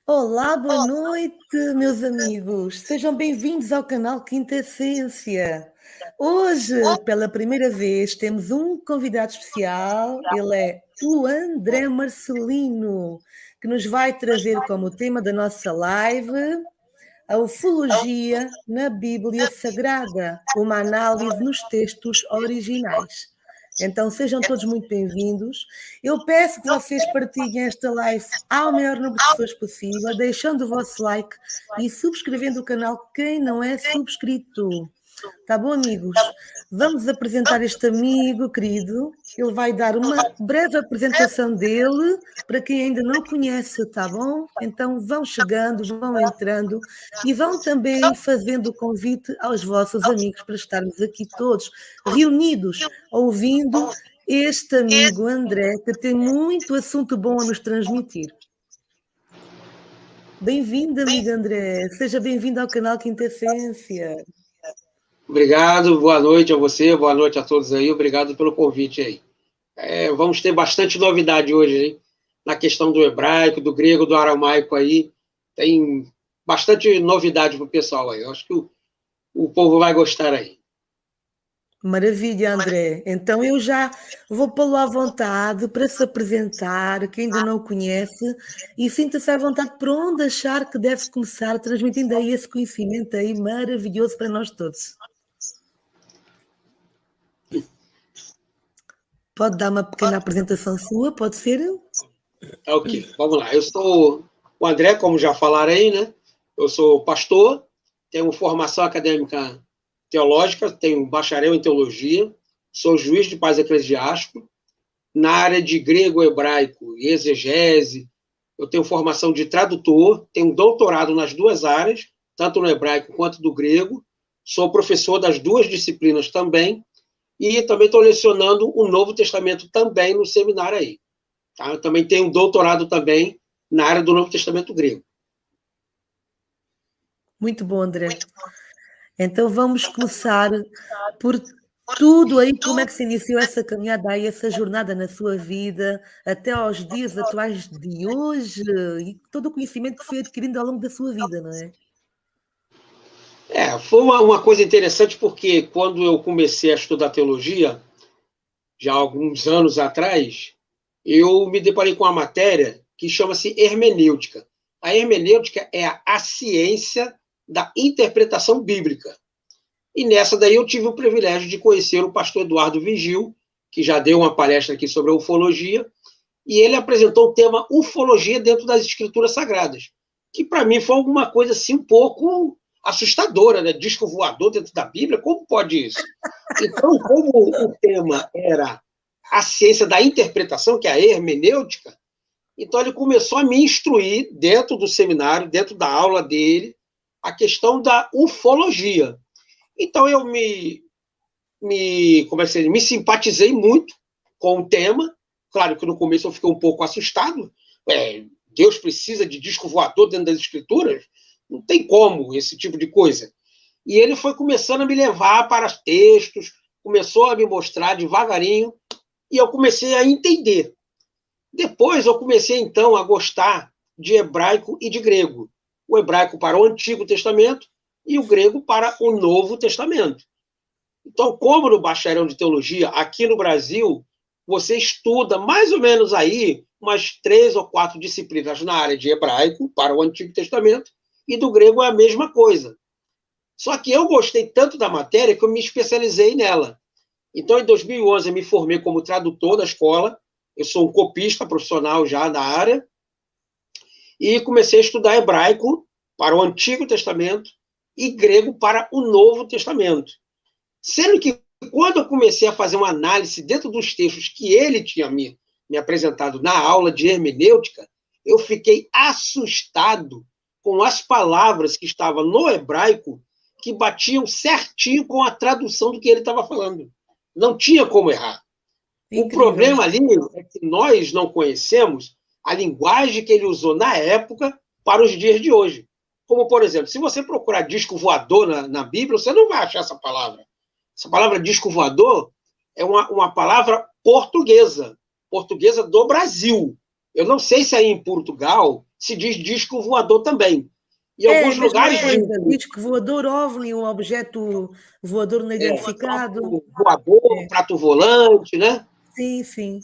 Olá, boa noite, meus amigos. Sejam bem-vindos ao canal Quinta Essência. Hoje, pela primeira vez, temos um convidado especial. Ele é o André Marcelino, que nos vai trazer como tema da nossa live a ufologia na Bíblia Sagrada, uma análise nos textos originais. Então, sejam todos muito bem-vindos. Eu peço que vocês partilhem esta live ao maior número de pessoas possível, deixando o vosso like e subscrevendo o canal quem não é subscrito. Tá bom, amigos? Vamos apresentar este amigo querido. Ele vai dar uma breve apresentação dele para quem ainda não conhece, tá bom? Então vão chegando, vão entrando e vão também fazendo o convite aos vossos amigos para estarmos aqui todos reunidos, ouvindo este amigo André, que tem muito assunto bom a nos transmitir. Bem-vindo, amigo André. Seja bem-vindo ao canal Quinta Essência. Obrigado, boa noite a você, boa noite a todos aí, obrigado pelo convite aí. Vamos ter bastante novidade hoje, hein? Na questão do hebraico, do grego, do aramaico aí, tem bastante novidade para o pessoal aí, eu acho que o povo vai gostar aí. Maravilha, André. Então eu já vou pô-lo à vontade para se apresentar, quem ainda não o conhece, e sinta-se à vontade por onde achar que deve começar, transmitindo aí esse conhecimento aí maravilhoso para nós todos. Pode dar uma pequena apresentação sua, pode ser? Ok, vamos lá. Eu sou o André, como já falaram aí, né? Eu sou pastor, tenho formação acadêmica teológica, tenho bacharel em teologia, sou juiz de paz eclesiástico. Na área de grego, hebraico e exegese, eu tenho formação de tradutor, tenho doutorado nas duas áreas, tanto no hebraico quanto do grego. Sou professor das duas disciplinas também, e também estou lecionando o Novo Testamento também no seminário aí. Tá? Eu também tenho um doutorado também na área do Novo Testamento grego. Muito bom, André. Então vamos começar por tudo aí, como é que se iniciou essa caminhada aí, essa jornada na sua vida, até aos dias atuais de hoje, e todo o conhecimento que foi adquirindo ao longo da sua vida, não é? Foi uma coisa interessante, porque quando eu comecei a estudar teologia, já há alguns anos atrás, eu me deparei com uma matéria que chama-se hermenêutica. A hermenêutica é a ciência da interpretação bíblica. E nessa daí eu tive o privilégio de conhecer o pastor Eduardo Vigil, que já deu uma palestra aqui sobre a ufologia, e ele apresentou o tema ufologia dentro das escrituras sagradas, que para mim foi alguma coisa assim um pouco assustadora, né? Disco voador dentro da Bíblia, como pode isso? Então, como o tema era a ciência da interpretação, que é a hermenêutica, então ele começou a me instruir dentro do seminário, dentro da aula dele, a questão da ufologia. Então eu me simpatizei muito com o tema. Claro que no começo eu fiquei um pouco assustado. Deus precisa de disco voador dentro das escrituras? Não tem como esse tipo de coisa. E ele foi começando a me levar para textos, começou a me mostrar devagarinho, e eu comecei a entender. Depois eu comecei, então, a gostar de hebraico e de grego. O hebraico para o Antigo Testamento e o grego para o Novo Testamento. Então, como no bacharel de teologia, aqui no Brasil, você estuda mais ou menos aí umas 3 ou 4 disciplinas na área de hebraico para o Antigo Testamento, e do grego é a mesma coisa. Só que eu gostei tanto da matéria que eu me especializei nela. Então, em 2011, eu me formei como tradutor da escola. Eu sou um copista profissional já na área. E comecei a estudar hebraico para o Antigo Testamento e grego para o Novo Testamento. Sendo que, quando eu comecei a fazer uma análise dentro dos textos que ele tinha me apresentado na aula de hermenêutica, eu fiquei assustado com as palavras que estavam no hebraico que batiam certinho com a tradução do que ele estava falando. Não tinha como errar. Incrível. O problema ali é que nós não conhecemos a linguagem que ele usou na época para os dias de hoje. Como, por exemplo, se você procurar disco voador na Bíblia, você não vai achar essa palavra. Essa palavra disco voador é uma palavra portuguesa do Brasil. Eu não sei se aí em Portugal se diz disco voador também. Em alguns lugares... Disco voador, OVNI, um objeto voador não identificado. Prato voador, prato volante, né? Sim, sim.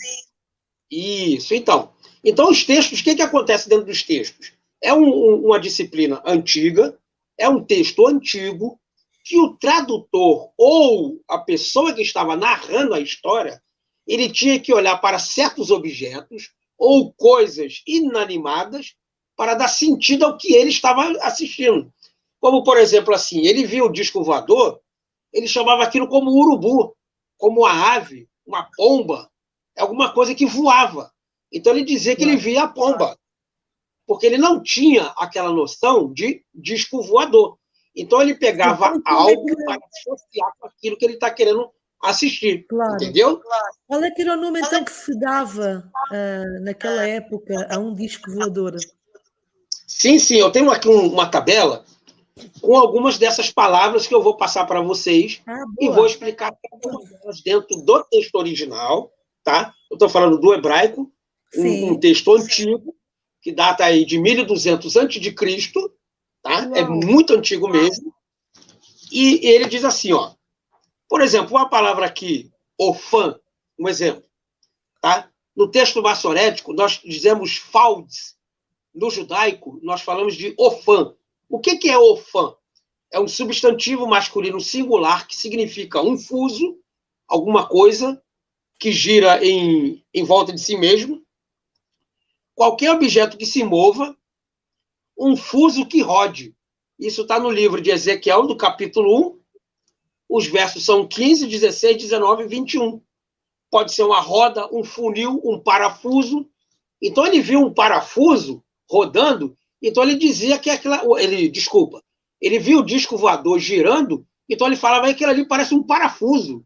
Isso, então. Então, os textos, o que acontece dentro dos textos? É uma disciplina antiga, é um texto antigo, que o tradutor ou a pessoa que estava narrando a história, ele tinha que olhar para certos objetos ou coisas inanimadas para dar sentido ao que ele estava assistindo. Como, por exemplo, assim, ele viu o disco voador, ele chamava aquilo como urubu, como uma ave, uma pomba, alguma coisa que voava. Então ele dizia que ele via a pomba, porque ele não tinha aquela noção de disco voador. Então ele pegava algo para associar com aquilo que ele está querendo assistir. Entendeu? Qual é que era o nome então que se dava naquela época a um disco voador? Sim, eu tenho aqui uma tabela com algumas dessas palavras que eu vou passar para vocês e vou explicar cada uma delas dentro do texto original, tá? Eu estou falando do hebraico, um texto antigo, que data aí de 1200 a.C., tá? É muito antigo mesmo. E ele diz assim, ó, por exemplo, uma palavra aqui, ofã, um exemplo, tá? No texto massorético, nós dizemos faldes. No judaico, nós falamos de ofã. O que é ofã? É um substantivo masculino singular que significa um fuso, alguma coisa que gira em volta de si mesmo, qualquer objeto que se mova, um fuso que rode. Isso está no livro de Ezequiel, do capítulo 1. Os versos são 15, 16, 19 e 21. Pode ser uma roda, um funil, um parafuso. Então, ele viu um parafuso rodando, então ele dizia que ele viu o disco voador girando, então ele falava que aquilo ali parece um parafuso.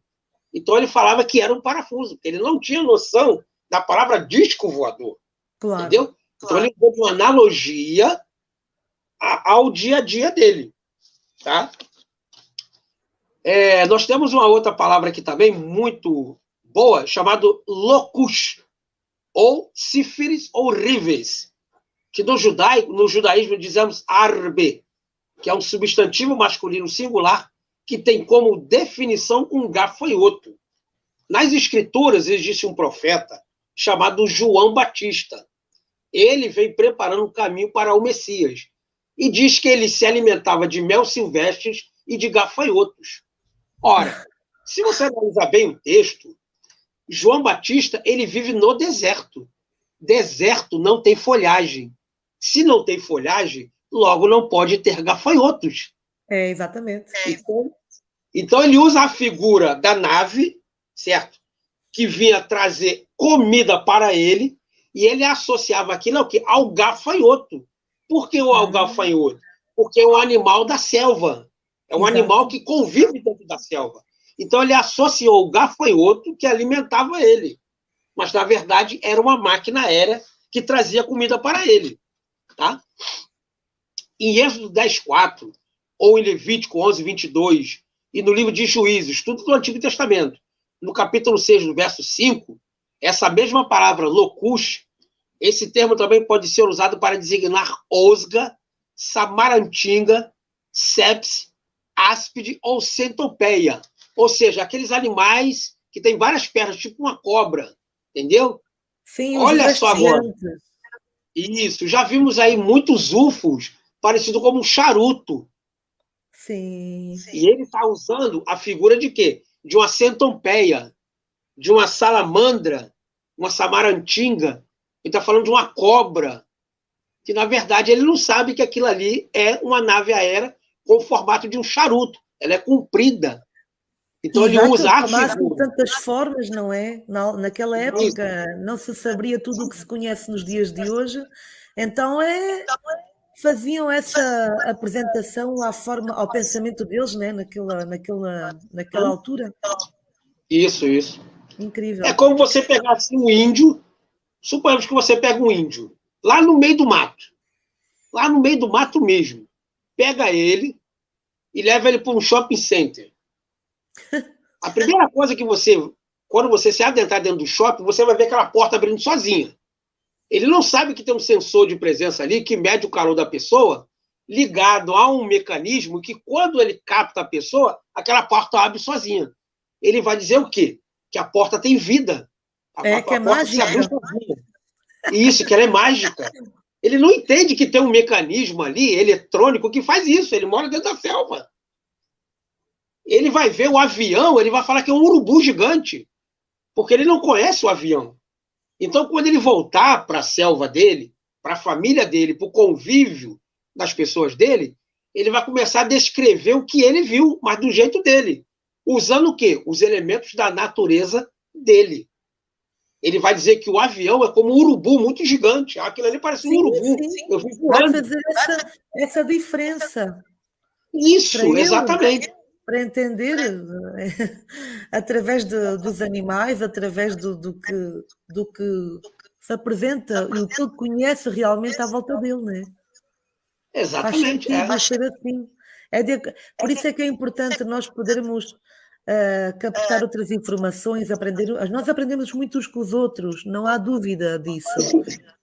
Então ele falava que era um parafuso, ele não tinha noção da palavra disco voador. Entendeu? Então ele deu uma analogia ao dia a dia dele. Tá? Nós temos uma outra palavra aqui também muito boa, chamada locus, ou sífiris ou rives, que no judaísmo dizemos arbe, que é um substantivo masculino singular que tem como definição um gafanhoto. Nas escrituras existe um profeta chamado João Batista. Ele vem preparando o caminho para o Messias e diz que ele se alimentava de mel silvestres e de gafanhotos. Ora, se você analisar bem o texto, João Batista ele vive no deserto. Deserto não tem folhagem. Se não tem folhagem, logo não pode ter gafanhotos. Exatamente. Então ele usa a figura da nave, certo? Que vinha trazer comida para ele, e ele associava aquilo ao quê? Ao gafanhoto. Por que ao gafanhoto? Porque é um animal da selva. É um animal que convive dentro da selva. Então ele associou o gafanhoto que alimentava ele. Mas, na verdade, era uma máquina aérea que trazia comida para ele. Tá? Em Êxodo 10:4, ou em Levítico 11:22, e no livro de Juízes, tudo do Antigo Testamento, no capítulo 6, no verso 5, essa mesma palavra locus, esse termo também pode ser usado para designar osga, samarantinga, sepse, áspide ou centopeia. Ou seja, aqueles animais que têm várias pernas, tipo uma cobra. Entendeu? Sim, olha só, mano. Isso, já vimos aí muitos UFOs parecidos como um charuto. Sim. E ele está usando a figura de quê? De uma centopeia, de uma salamandra, uma samarantinga. Ele está falando de uma cobra, que na verdade ele não sabe que aquilo ali é uma nave aérea com o formato de um charuto. Ela é comprida. Então ele usa a figura. De tantas formas, não é? Naquela época não se sabia tudo o que se conhece nos dias de hoje, então faziam essa apresentação ao pensamento deles, né? naquela altura. Isso. Incrível. É como você pegasse um índio, suponhamos que você pega um índio, lá no meio do mato mesmo, pega ele e leva ele para um shopping center. A primeira coisa que quando você se adentrar dentro do shopping, você vai ver aquela porta abrindo sozinha. Ele não sabe que tem um sensor de presença ali que mede o calor da pessoa, ligado a um mecanismo que, quando ele capta a pessoa, aquela porta abre sozinha. Ele vai dizer o quê? Que a porta tem vida. Que é porta mágica. se abriu sozinha. Isso, que ela é mágica. Ele não entende que tem um mecanismo ali, eletrônico, que faz isso. Ele mora dentro da selva. Ele vai ver o avião, ele vai falar que é um urubu gigante, porque ele não conhece o avião. Então, quando ele voltar para a selva dele, para a família dele, para o convívio das pessoas dele, ele vai começar a descrever o que ele viu, mas do jeito dele. Usando o quê? Os elementos da natureza dele. Ele vai dizer que o avião é como um urubu muito gigante. Aquilo ali parece um urubu. Sim. Eu vi voando. Vai fazer essa diferença. Isso, exatamente. Para entender, através dos animais, através do que se apresenta e o que ele conhece realmente à volta dele, não é? Exatamente. Faz sentido ser assim. Por isso é que é importante nós podermos captar outras informações, aprender. Nós aprendemos muito uns com os outros, não há dúvida disso.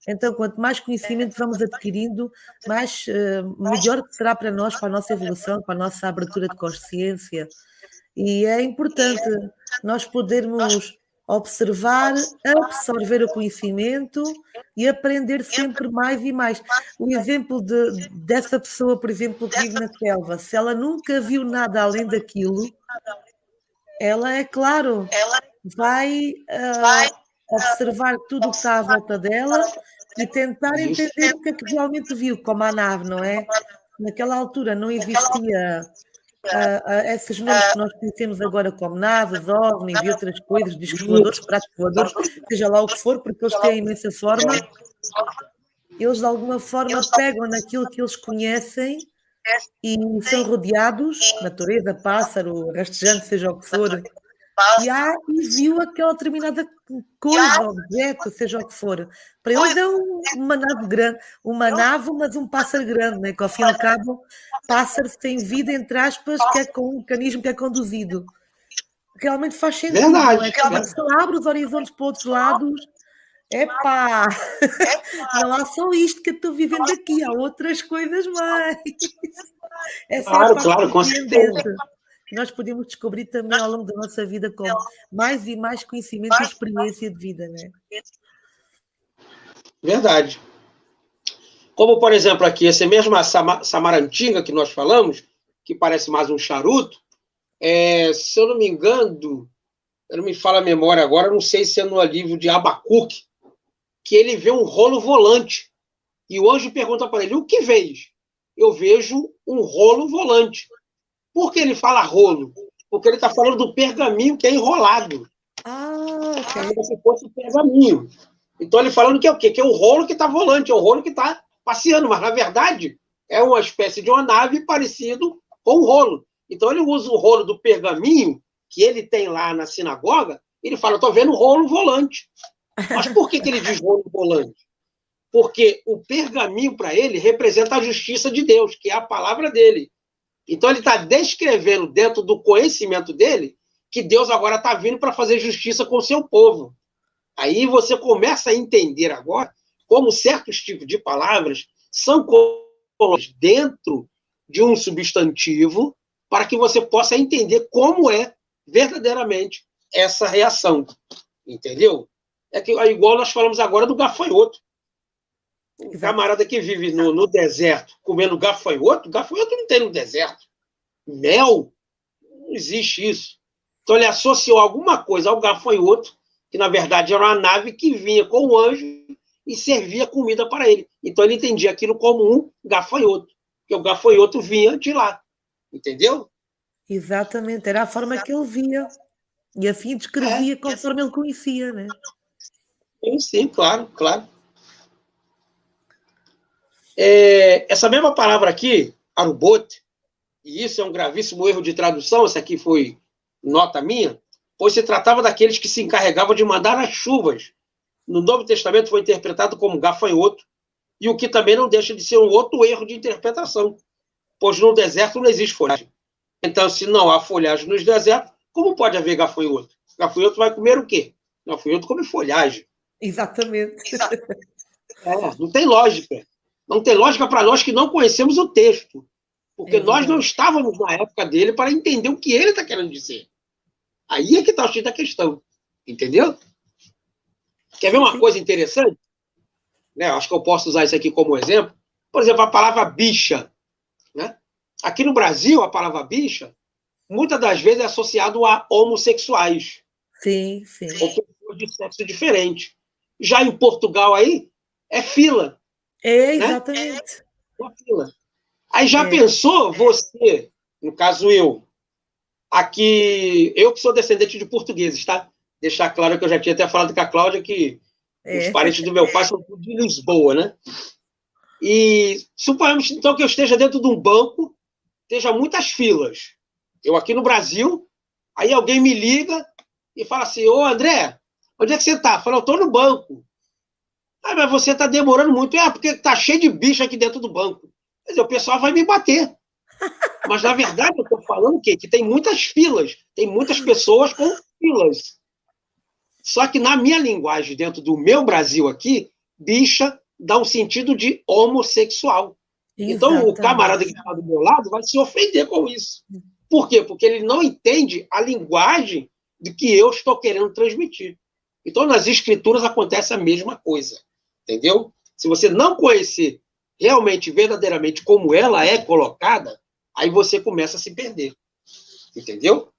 Então, quanto mais conhecimento vamos adquirindo, melhor será para nós, para a nossa evolução, para a nossa abertura de consciência. E é importante nós podermos observar, absorver o conhecimento e aprender sempre mais e mais. O exemplo dessa pessoa, por exemplo, que vive na selva, se ela nunca viu nada além daquilo, ela, é claro, vai observar tudo o que está à volta dela e tentar entender o que é que realmente viu, como a nave, não é? Naquela altura não existia esses nomes que nós conhecemos agora como naves, ovnis e outras coisas, discos voadores, pratos voadores, seja lá o que for, porque eles têm imensa forma. Eles, de alguma forma, pegam naquilo que eles conhecem e são rodeados, natureza, pássaro, rastejante, seja o que for, e viu aquela determinada coisa, objeto, seja o que for. Para eles é uma nave grande, mas um pássaro grande, né? Que ao fim e ao cabo, pássaro tem vida, entre aspas, que é com um mecanismo que é conduzido. Realmente faz sentido. Verdade, não é? Quando se abre os horizontes para outros lados, não há só isto que eu estou vivendo aqui, há outras coisas mais. Essa claro, com certeza. Que nós podemos descobrir também ao longo da nossa vida com mais e mais conhecimento e experiência de vida, né? Verdade. Como, por exemplo, aqui, essa mesma Samarantinga que nós falamos, que parece mais um charuto, se eu não me engano, não me fala a memória agora, não sei se é no livro de Abacuque, que ele vê um rolo volante. E o anjo pergunta para ele, o que vês? Eu vejo um rolo volante. Por que ele fala rolo? Porque ele está falando do pergaminho que é enrolado. Como se fosse um pergaminho. Então ele falando que é o quê? Que é o rolo que está volante, é o rolo que está passeando, mas na verdade é uma espécie de uma nave parecido com um rolo. Então ele usa o rolo do pergaminho que ele tem lá na sinagoga, e ele fala, estou vendo o rolo volante. Mas por que ele diz rolo volante? Porque o pergaminho para ele representa a justiça de Deus, que é a palavra dele. Então, ele está descrevendo, dentro do conhecimento dele, que Deus agora está vindo para fazer justiça com o seu povo. Aí você começa a entender agora como certos tipos de palavras são colocadas dentro de um substantivo para que você possa entender como é verdadeiramente essa reação. Entendeu? É igual nós falamos agora do gafanhoto. O camarada que vive no deserto comendo gafanhoto não tem no deserto. Mel, não existe isso. Então ele associou alguma coisa ao gafanhoto, que na verdade era uma nave que vinha com o anjo e servia comida para ele. Então ele entendia aquilo como um gafanhoto, porque o gafanhoto vinha de lá. Entendeu? Exatamente, era a forma que ele via. E assim descrevia conforme ele conhecia, né? Sim, claro. Essa mesma palavra aqui, arubote, e isso é um gravíssimo erro de tradução, essa aqui foi nota minha, pois se tratava daqueles que se encarregavam de mandar as chuvas. No Novo Testamento foi interpretado como gafanhoto, e o que também não deixa de ser um outro erro de interpretação, pois no deserto não existe folhagem. Então, se não há folhagem nos desertos, como pode haver gafanhoto? Gafanhoto vai comer o quê? Gafanhoto come folhagem. Exatamente. Não tem lógica. Não tem lógica para nós que não conhecemos o texto. Porque nós não estávamos na época dele para entender o que ele está querendo dizer. Aí é que está o X da questão. Entendeu? Quer ver uma coisa interessante? Né? Acho que eu posso usar isso aqui como exemplo. Por exemplo, a palavra bicha. Né? Aqui no Brasil, a palavra bicha, muitas das vezes é associado a homossexuais. Sim. Ou pessoas de sexo diferente. Já em Portugal aí, é fila. Exatamente. Né? Uma fila. Aí já pensou você, no caso eu, aqui, eu que sou descendente de portugueses, tá? Deixar claro que eu já tinha até falado com a Cláudia que os parentes do meu pai são tudo de Lisboa, né? E suponhamos, então, que eu esteja dentro de um banco, esteja muitas filas. Eu aqui no Brasil, aí alguém me liga e fala assim, ô André, onde é que você está? Fala, eu estou no banco. Ah, mas você está demorando muito. Porque está cheio de bicho aqui dentro do banco. Quer dizer, o pessoal vai me bater. Mas, na verdade, eu estou falando o quê? Que tem muitas filas. Tem muitas pessoas com filas. Só que na minha linguagem, dentro do meu Brasil aqui, bicha dá um sentido de homossexual. Exatamente. Então, o camarada que está do meu lado vai se ofender com isso. Por quê? Porque ele não entende a linguagem de que eu estou querendo transmitir. Então, nas escrituras acontece a mesma coisa. Entendeu? Se você não conhecer realmente, verdadeiramente, como ela é colocada, aí você começa a se perder. Entendeu?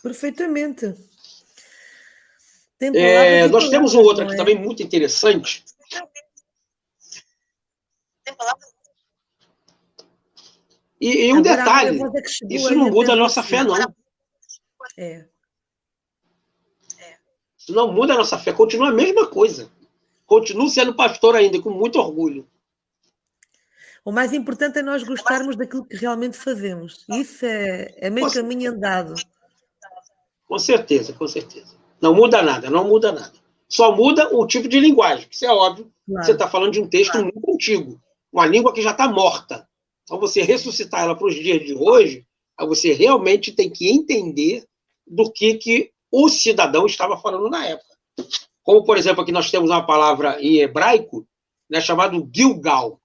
Perfeitamente. Nós temos um outro aqui também muito interessante. E um detalhe, isso não muda a nossa fé, não. Isso não muda a nossa fé, continua a mesma coisa. Continuo sendo pastor ainda, com muito orgulho. O mais importante é nós gostarmos daquilo que realmente fazemos. Isso é meio caminho andado. Com certeza, com certeza. Não muda nada, não muda nada. Só muda o tipo de linguagem, que isso é óbvio. Claro. Você está falando de um texto muito antigo, uma língua que já está morta. Então, você ressuscitar ela para os dias de hoje, aí você realmente tem que entender do que o cidadão estava falando na época. Como, por exemplo, aqui nós temos uma palavra em hebraico, né, chamado Gilgal.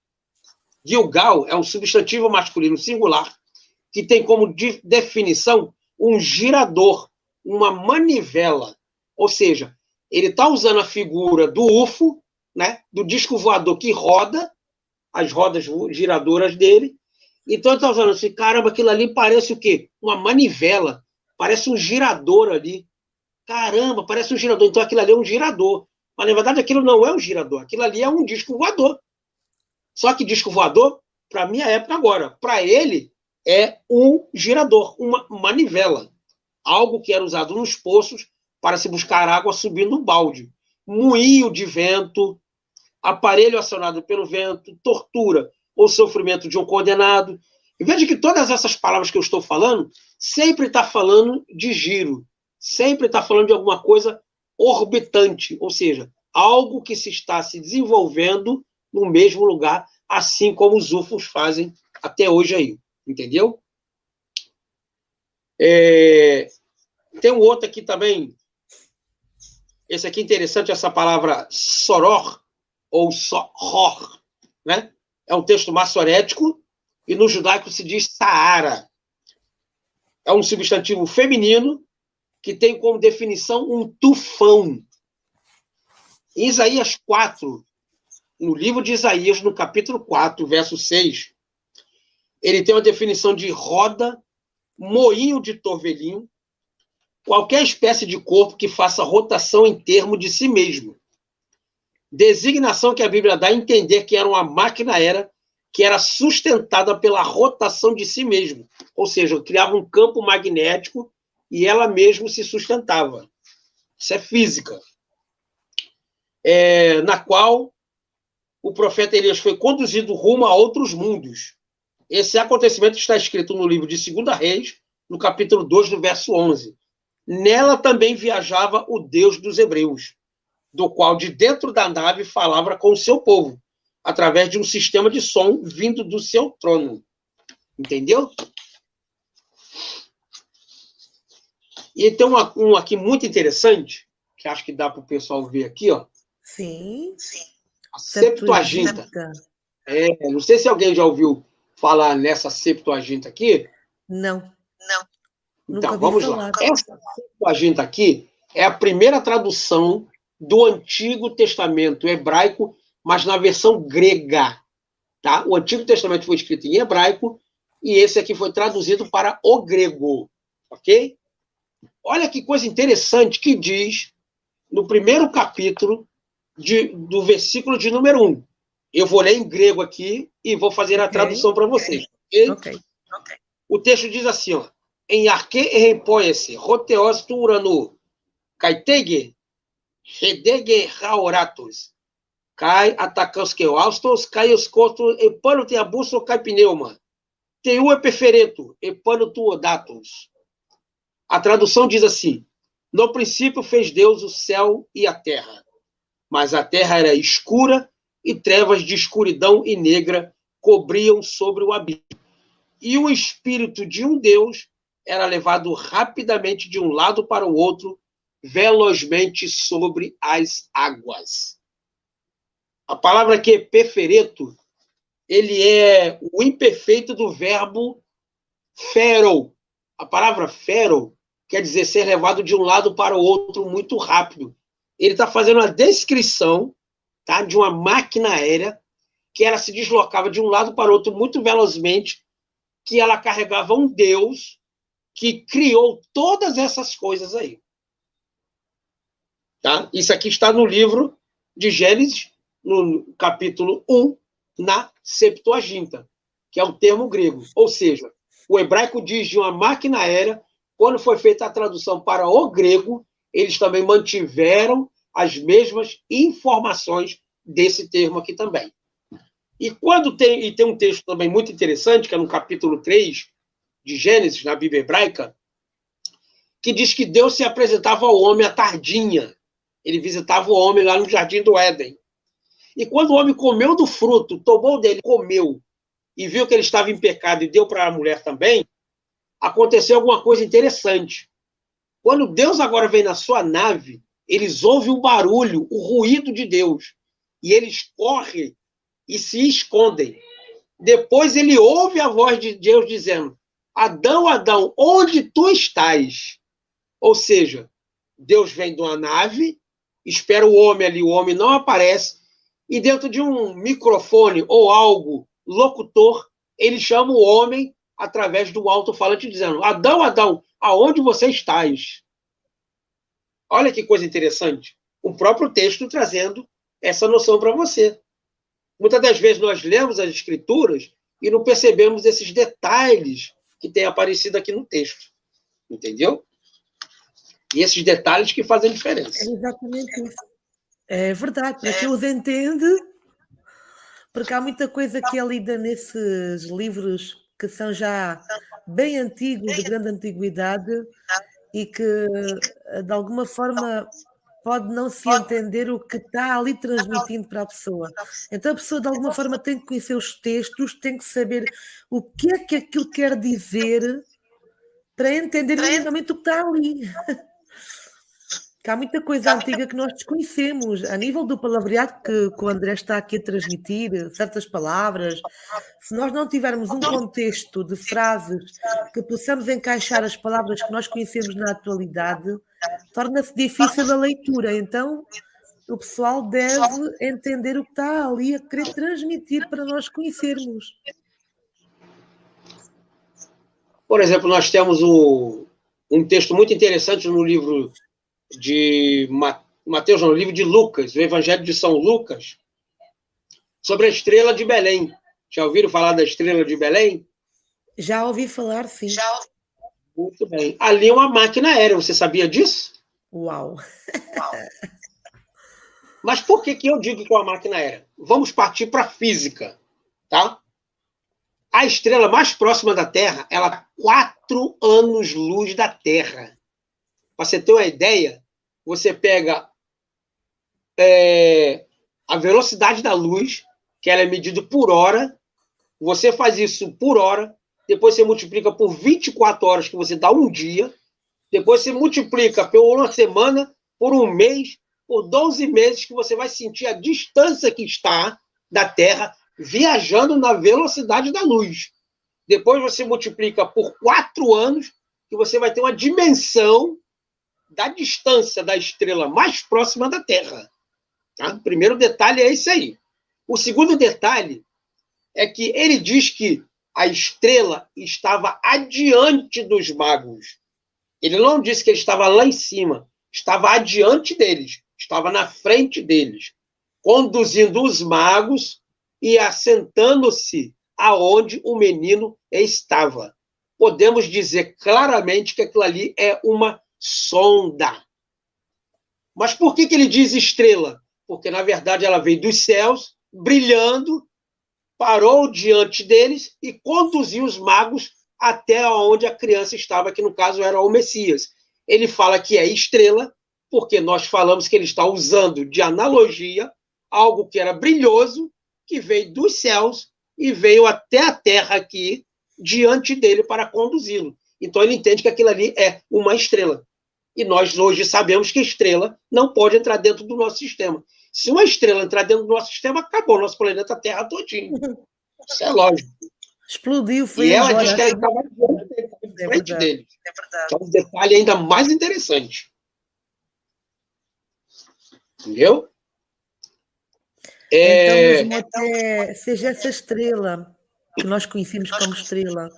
Gilgal é um substantivo masculino singular que tem como definição um girador, uma manivela. Ou seja, ele está usando a figura do UFO, né, do disco voador que roda, as rodas giradoras dele. Então ele está usando assim, caramba, aquilo ali parece o quê? Uma manivela, parece um girador ali. Caramba, parece um girador. Então aquilo ali é um girador. Mas na verdade aquilo não é um girador, aquilo ali é um disco voador. Só que disco voador, para a minha época agora, para ele é um girador, uma manivela. Algo que era usado nos poços para se buscar água subindo um balde. Moinho de vento, aparelho acionado pelo vento, tortura ou sofrimento de um condenado. E veja que todas essas palavras que eu estou falando sempre está falando de giro, sempre está falando de alguma coisa orbitante, ou seja, algo que se está se desenvolvendo no mesmo lugar, assim como os UFOs fazem até hoje aí, entendeu? Tem um outro aqui também, esse aqui é interessante, essa palavra soror, ou soror, né? É um texto massorético, e no judaico se diz Saara. É um substantivo feminino que tem como definição um tufão. Em Isaías 4, no livro de Isaías, no capítulo 4, verso 6, ele tem uma definição de roda, moinho de torvelinho, qualquer espécie de corpo que faça rotação em termo de si mesmo. Designação que a Bíblia dá a entender que era uma máquina que era sustentada pela rotação de si mesmo. Ou seja, criava um campo magnético e ela mesma se sustentava. Isso é física. Na qual o profeta Elias foi conduzido rumo a outros mundos. Esse acontecimento está escrito no livro de 2 Reis, no capítulo 2, no verso 11. Nela também viajava o Deus dos Hebreus, do qual de dentro da nave falava com o seu povo, através de um sistema de som vindo do seu trono. Entendeu? E tem um aqui muito interessante, que acho que dá para o pessoal ver aqui, ó. Sim. A Septuaginta. Não sei se alguém já ouviu falar nessa Septuaginta aqui. Não. Então, vamos lá. Essa Septuaginta aqui é a primeira tradução do Antigo Testamento hebraico, mas na versão grega. Tá? O Antigo Testamento foi escrito em hebraico e esse aqui foi traduzido para o grego. Ok? Olha que coisa interessante que diz no primeiro capítulo do versículo de número 1. Eu vou ler em grego aqui e vou fazer a tradução para vocês. Okay? O texto diz assim, ó. Em arque repoese, roteos turano, kaitege, redege raoratos, kai atacans que austos, kai os costos, e pano te abuso, kai pneuma, teu e prefereto, e pano tu datos. A tradução diz assim, no princípio fez Deus o céu e a terra, mas a terra era escura e trevas de escuridão e negra cobriam sobre o abismo. E o espírito de um Deus era levado rapidamente de um lado para o outro, velozmente sobre as águas. A palavra aqui, pefereto, ele é o imperfeito do verbo fero. A palavra fero quer dizer ser levado de um lado para o outro muito rápido. Ele está fazendo uma descrição, tá, de uma máquina aérea que ela se deslocava de um lado para o outro muito velozmente, que ela carregava um Deus que criou todas essas coisas aí. Tá? Isso aqui está no livro de Gênesis, no capítulo 1, na Septuaginta, que é o termo grego. Ou seja, o hebraico diz de uma máquina aérea, quando foi feita a tradução para o grego, eles também mantiveram as mesmas informações desse termo aqui também. E tem um texto também muito interessante, que é no capítulo 3 de Gênesis, na Bíblia hebraica, que diz que Deus se apresentava ao homem à tardinha. Ele visitava o homem lá no Jardim do Éden. E quando o homem comeu do fruto, tomou dele, comeu, e viu que ele estava em pecado e deu para a mulher também, aconteceu alguma coisa interessante. Quando Deus agora vem na sua nave, eles ouvem o barulho, o ruído de Deus, e eles correm e se escondem. Depois ele ouve a voz de Deus dizendo, Adão, Adão, onde tu estás? Ou seja, Deus vem de uma nave, espera o homem ali, o homem não aparece, e dentro de um microfone ou algo locutor, ele chama o homem através do alto-falante dizendo, Adão, Adão, aonde você estás? Olha que coisa interessante. O próprio texto trazendo essa noção para você. Muitas das vezes nós lemos as escrituras e não percebemos esses detalhes que têm aparecido aqui no texto. Entendeu? E esses detalhes que fazem diferença. É exatamente isso. É verdade, para quem os entende, porque há muita coisa que é lida nesses livros que são já bem antigos, de grande antiguidade, e que, de alguma forma, pode não se entender o que está ali transmitindo para a pessoa. Então a pessoa, de alguma forma, tem que conhecer os textos, tem que saber o que é que aquilo quer dizer para entender minimamente o que está ali. Que há muita coisa antiga que nós desconhecemos, a nível do palavreado que o André está aqui a transmitir, certas palavras. Se nós não tivermos um contexto de frases que possamos encaixar as palavras que nós conhecemos na atualidade, torna-se difícil a leitura. Então, o pessoal deve entender o que está ali a querer transmitir para nós conhecermos. Por exemplo, nós temos um texto muito interessante no livro de Mateus, no livro de Lucas, o Evangelho de São Lucas, sobre a estrela de Belém. Já ouviram falar da estrela de Belém? Já ouvi falar, sim. Muito bem. Ali é uma máquina aérea, você sabia disso? Uau! Mas por que eu digo que é uma máquina aérea? Vamos partir para a física, tá? A estrela mais próxima da Terra, ela está 4 anos-luz da Terra. Para você ter uma ideia, você pega a velocidade da luz, que ela é medida por hora, você faz isso por hora, depois você multiplica por 24 horas, que você dá um dia, depois você multiplica por uma semana, por um mês, por 12 meses que você vai sentir a distância que está da Terra viajando na velocidade da luz. Depois você multiplica por 4 anos que você vai ter uma dimensão da distância da estrela mais próxima da Terra. Tá? O primeiro detalhe é esse aí. O segundo detalhe é que ele diz que a estrela estava adiante dos magos. Ele não disse que ele estava lá em cima, estava adiante deles, estava na frente deles, conduzindo os magos e assentando-se aonde o menino estava. Podemos dizer claramente que aquilo ali é uma sonda. Mas por que ele diz estrela? Porque, na verdade, ela veio dos céus, brilhando, parou diante deles e conduziu os magos até onde a criança estava, que no caso era o Messias. Ele fala que é estrela, porque nós falamos que ele está usando de analogia algo que era brilhoso, que veio dos céus e veio até a terra aqui, diante dele, para conduzi-lo. Então ele entende que aquilo ali é uma estrela. E nós hoje sabemos que estrela não pode entrar dentro do nosso sistema. Se uma estrela entrar dentro do nosso sistema, acabou o nosso planeta Terra todinho. Isso é lógico. Explodiu, foi E ela embora. diz que ela estava diante É frente verdade. dele. Que é um detalhe ainda mais interessante. Entendeu? Então, mesmo até seja essa estrela que nós conhecemos como estrela,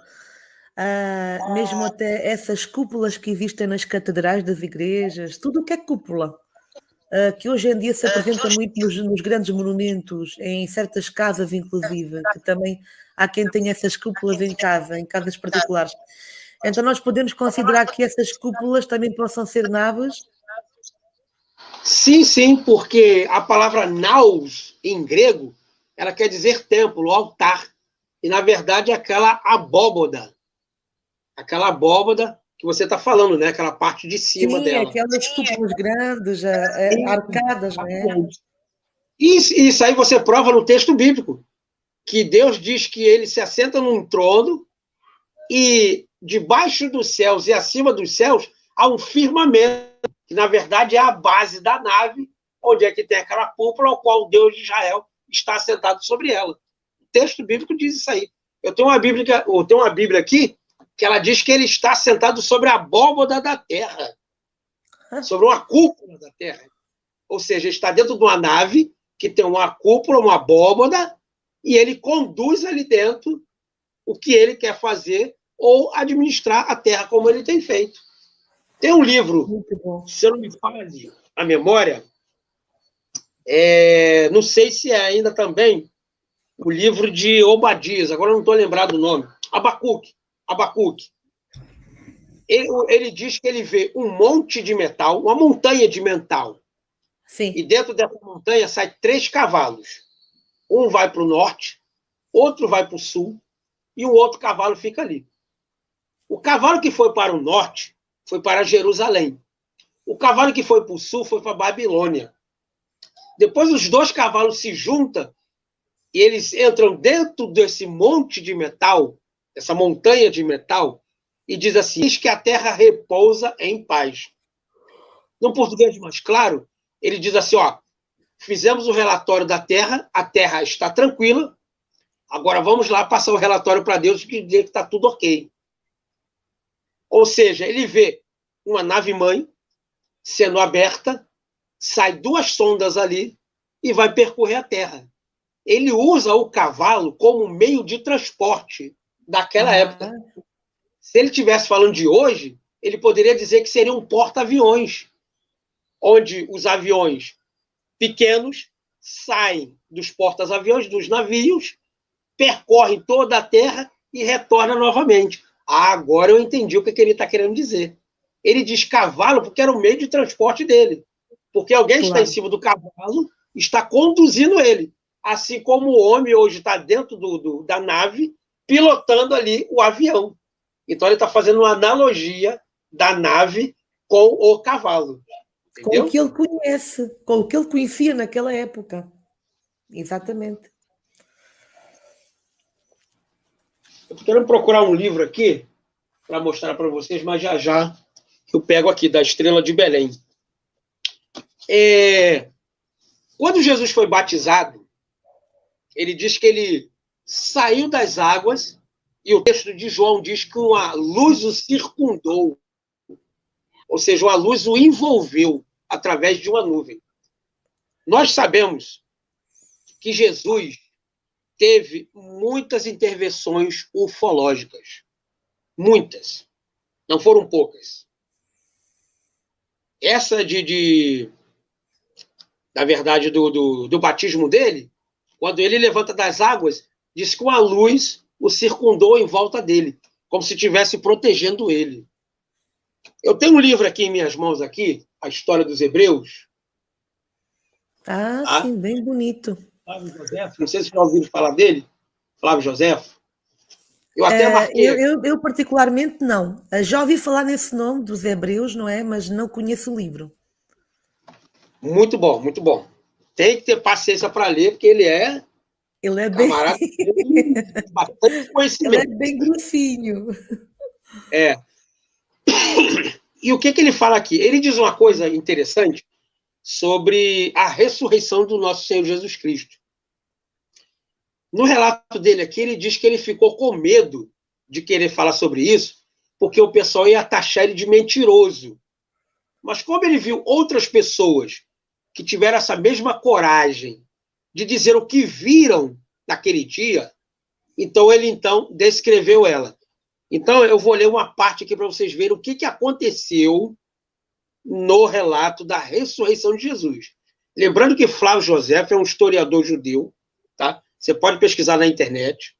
mesmo até essas cúpulas que existem nas catedrais das igrejas, tudo o que é cúpula, que hoje em dia se apresenta muito nos grandes monumentos, em certas casas inclusive, que também há quem tenha essas cúpulas em casa, em casas particulares. Então nós podemos considerar que essas cúpulas também possam ser naves? Sim, sim, porque a palavra naus, em grego, ela quer dizer templo, altar. E, na verdade, é aquela abóboda. Aquela abóboda que você está falando, né? Aquela parte de cima Sim, dela. aquelas cúpulas grandes, arcadas, não é? Isso aí você prova no texto bíblico, que Deus diz que ele se assenta num trono e debaixo dos céus e acima dos céus há um firmamento, que na verdade é a base da nave, onde é que tem aquela cúpula ao qual o Deus de Israel está assentado sobre ela. O texto bíblico diz isso aí. Eu tenho uma Bíblia aqui que ela diz que ele está sentado sobre a abóboda da terra, sobre uma cúpula da terra. Ou seja, está dentro de uma nave que tem uma cúpula, uma abóboda, e ele conduz ali dentro o que ele quer fazer ou administrar a terra como ele tem feito. Tem um livro, se eu não me falhe a memória, não sei se é ainda também o livro de Obadias, agora não estou lembrado do nome, Abacuque. Ele diz que ele vê um monte de metal, uma montanha de metal. Sim. E dentro dessa montanha saem 3 cavalos. Um vai para o norte, outro vai para o sul, e o outro cavalo fica ali. O cavalo que foi para o norte foi para Jerusalém. O cavalo que foi para o sul foi para Babilônia. Depois os 2 cavalos se juntam e eles entram dentro desse monte de metal, essa montanha de metal, e diz assim, diz que a terra repousa em paz. No português mais claro, ele diz assim, fizemos o relatório da terra, a terra está tranquila, agora vamos lá passar o relatório para Deus e dizer que está tudo ok. Ou seja, ele vê uma nave-mãe sendo aberta, sai 2 sondas ali e vai percorrer a terra. Ele usa o cavalo como meio de transporte daquela época. Se ele estivesse falando de hoje, ele poderia dizer que seria um porta-aviões, onde os aviões pequenos saem dos porta-aviões, dos navios, percorrem toda a terra e retornam novamente. Agora eu entendi o que ele está querendo dizer. Ele diz cavalo porque era o meio de transporte dele. Porque alguém está em cima do cavalo, está conduzindo ele. Assim como o homem hoje está dentro da nave, pilotando ali o avião. Então ele está fazendo uma analogia da nave com o cavalo. Entendeu? Com o que ele conhece, com o que ele conhecia naquela época. Exatamente. Eu estou querendo procurar um livro aqui para mostrar para vocês, mas já eu pego aqui, da Estrela de Belém. Quando Jesus foi batizado, ele diz que ele saiu das águas, e o texto de João diz que uma luz o circundou, ou seja, uma luz o envolveu através de uma nuvem. Nós sabemos que Jesus teve muitas intervenções ufológicas. Muitas. Não foram poucas. Essa na verdade, do batismo dele, quando ele levanta das águas, diz que uma luz o circundou em volta dele, como se estivesse protegendo ele. Eu tenho um livro aqui em minhas mãos, aqui, A História dos Hebreus. Ah, Tá? sim, bem bonito. Flávio José, não sei se já ouviram falar dele, Flávio José. Eu até marquei. Eu particularmente não. Já ouvi falar nesse nome dos Hebreus, não é? Mas não conheço o livro. Muito bom, muito bom. Tem que ter paciência para ler, porque ele é camarada bem... bastante conhecimento. Ele é bem grossinho. E o que ele fala aqui? Ele diz uma coisa interessante sobre a ressurreição do nosso Senhor Jesus Cristo. No relato dele aqui, ele diz que ele ficou com medo de querer falar sobre isso, porque o pessoal ia taxar ele de mentiroso. Mas como ele viu outras pessoas que tiveram essa mesma coragem de dizer o que viram naquele dia, então ele descreveu ela. Então eu vou ler uma parte aqui para vocês verem o que aconteceu no relato da ressurreição de Jesus. Lembrando que Flávio José é um historiador judeu, tá? Você pode pesquisar na internet.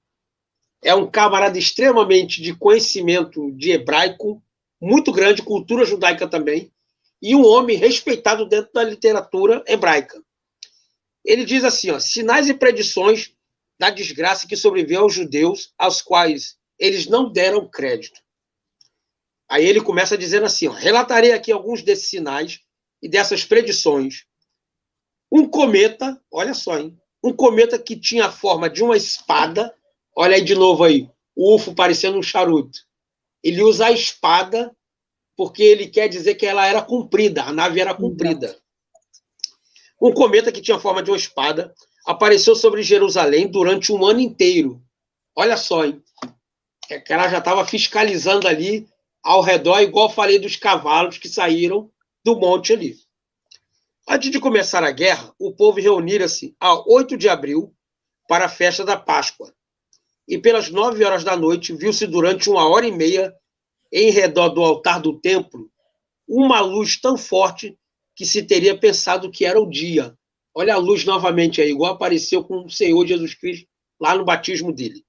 É um camarada extremamente de conhecimento de hebraico, muito grande, cultura judaica também, e um homem respeitado dentro da literatura hebraica. Ele diz assim, ó, sinais e predições da desgraça que sobreviveu aos judeus, aos quais eles não deram crédito. Aí ele começa dizendo assim, ó, relatarei aqui alguns desses sinais e dessas predições. Um cometa, olha só, hein? Um cometa que tinha a forma de uma espada, olha aí de novo aí, o UFO parecendo um charuto. Ele usa a espada porque ele quer dizer que ela era comprida, a nave era comprida. Um cometa que tinha a forma de uma espada apareceu sobre Jerusalém durante um ano inteiro. Olha só, hein? É que ela já estava fiscalizando ali ao redor, igual falei dos cavalos que saíram do monte ali. Antes de começar a guerra, o povo reunira-se a 8 de abril para a festa da Páscoa. E pelas 9 horas da noite, viu-se durante 1h30, em redor do altar do templo, uma luz tão forte que se teria pensado que era o dia. Olha a luz novamente aí, igual apareceu com o Senhor Jesus Cristo lá no batismo dele.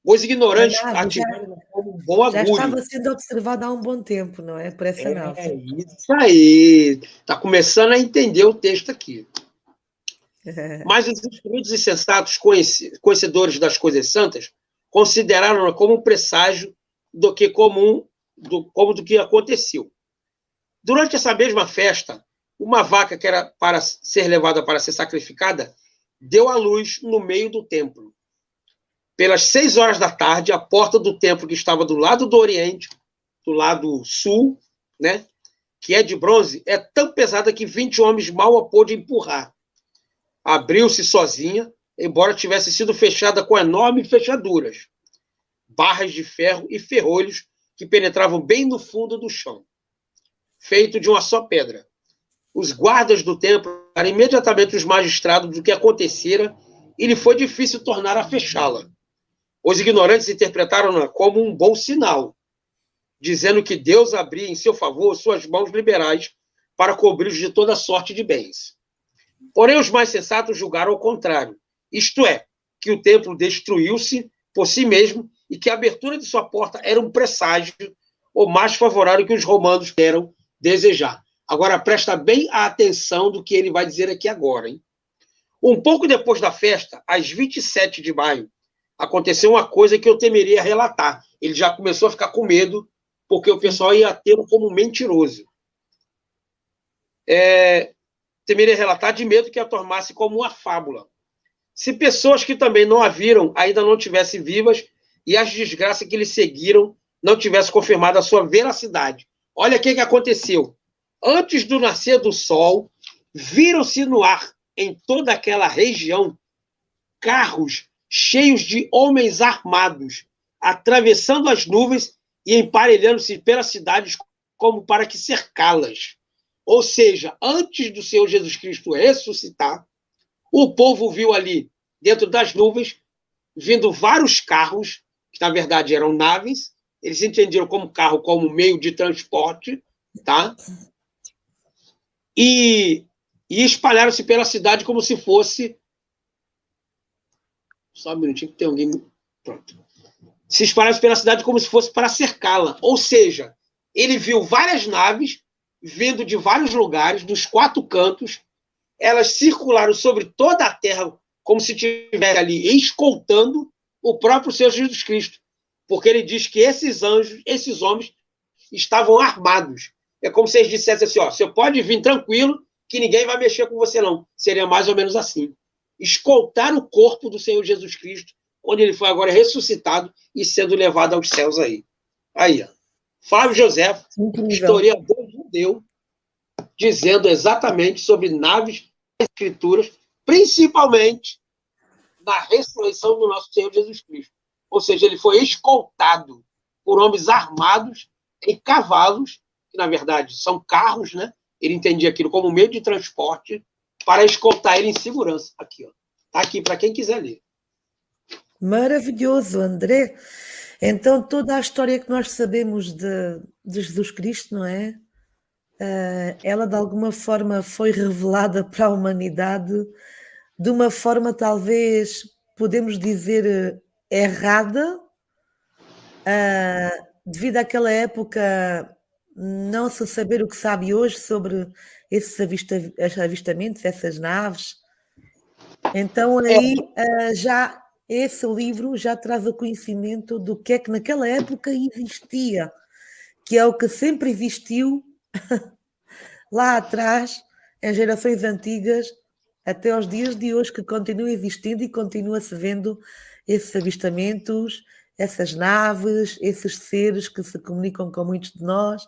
Os ignorantes ativaram como um bom agulho. Já estava sendo observado há um bom tempo, não é? Por essa nave. É isso aí. Está começando a entender o texto aqui. Mas os instruídos e sensatos conhecedores das coisas santas consideraram-na como um presságio do que aconteceu. Durante essa mesma festa, uma vaca que era para ser levada para ser sacrificada deu à luz no meio do templo. Pelas 6 horas da tarde, a porta do templo que estava do lado do oriente, do lado sul, né, que é de bronze, é tão pesada que 20 homens mal a pôde empurrar. Abriu-se sozinha, embora tivesse sido fechada com enormes fechaduras, barras de ferro e ferrolhos que penetravam bem no fundo do chão, feito de uma só pedra. Os guardas do templo eram imediatamente os magistrados do que acontecera e lhe foi difícil tornar a fechá-la. Os ignorantes interpretaram-na como um bom sinal, dizendo que Deus abria em seu favor suas mãos liberais para cobri-los de toda sorte de bens. Porém, os mais sensatos julgaram o contrário, isto é, que o templo destruiu-se por si mesmo e que a abertura de sua porta era um presságio ou mais favorável que os romanos queiram desejar. Agora, presta bem a atenção do que ele vai dizer aqui agora, hein? Um pouco depois da festa, às 27 de maio, aconteceu uma coisa que eu temeria relatar. Ele já começou a ficar com medo, porque o pessoal ia tê-lo como mentiroso. Temeria relatar de medo que a tornasse como uma fábula. Se pessoas que também não a viram ainda não tivessem vivas e as desgraças que lhe seguiram não tivessem confirmado a sua veracidade. Olha o que aconteceu. Antes do nascer do sol, viram-se no ar, em toda aquela região, carros cheios de homens armados, atravessando as nuvens e emparelhando-se pelas cidades como para que cercá-las. Ou seja, antes do Senhor Jesus Cristo ressuscitar, o povo viu ali, dentro das nuvens, vindo vários carros, que na verdade eram naves, eles entenderam como carro como meio de transporte, tá? E espalharam-se pela cidade como se fosse... Só um minutinho que tem alguém... Pronto. Se espalharam pela cidade como se fosse para cercá-la. Ou seja, ele viu várias naves vindo de vários lugares, dos 4 cantos, elas circularam sobre toda a terra como se estivesse ali escoltando o próprio Senhor Jesus Cristo. Porque ele diz que esses anjos, esses homens, estavam armados. É como se eles dissessem assim, ó, você pode vir tranquilo, que ninguém vai mexer com você, não. Seria mais ou menos assim. Escoltar o corpo do Senhor Jesus Cristo, onde ele foi agora ressuscitado e sendo levado aos céus aí. Aí, ó. Flávio José, historiador judeu, dizendo exatamente sobre naves das Escrituras, principalmente na ressurreição do nosso Senhor Jesus Cristo. Ou seja, ele foi escoltado por homens armados em cavalos, que na verdade são carros, né? Ele entendia aquilo como meio de transporte para escoltar ele em segurança. Aqui, ó. Está aqui para quem quiser ler. Maravilhoso, André. Então, toda a história que nós sabemos de Jesus Cristo, não é? Ela, de alguma forma, foi revelada para a humanidade de uma forma, talvez, podemos dizer, errada, devido àquela época não se saber o que sabe hoje sobre esses avistamentos, essas naves. Então, aí, já... Esse livro já traz o conhecimento do que é que naquela época existia, que é o que sempre existiu lá atrás, em gerações antigas, até aos dias de hoje, que continua existindo e continua-se vendo esses avistamentos, essas naves, esses seres que se comunicam com muitos de nós.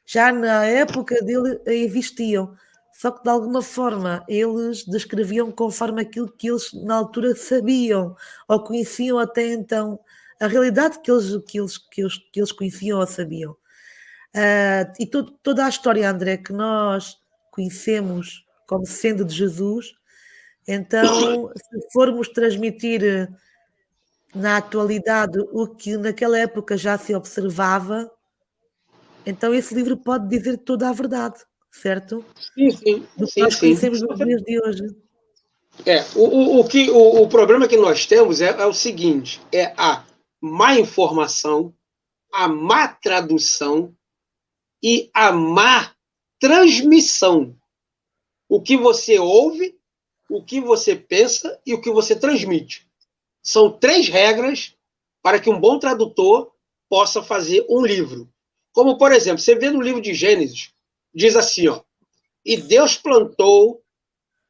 Já na época dele existiam. Só que, de alguma forma, eles descreviam conforme aquilo que eles, na altura, sabiam ou conheciam até então. A realidade que eles conheciam ou sabiam. E toda a história, André, que nós conhecemos como sendo de Jesus, então, se formos transmitir na atualidade o que naquela época já se observava, então esse livro pode dizer toda a verdade. Certo? Sim. Do que nós conhecemos nos dias de hoje. O problema que nós temos é o seguinte, é a má informação, a má tradução e a má transmissão. O que você ouve, o que você pensa e o que você transmite. São 3 regras para que um bom tradutor possa fazer um livro. Como, por exemplo, você vê no livro de Gênesis, diz assim, ó, e Deus plantou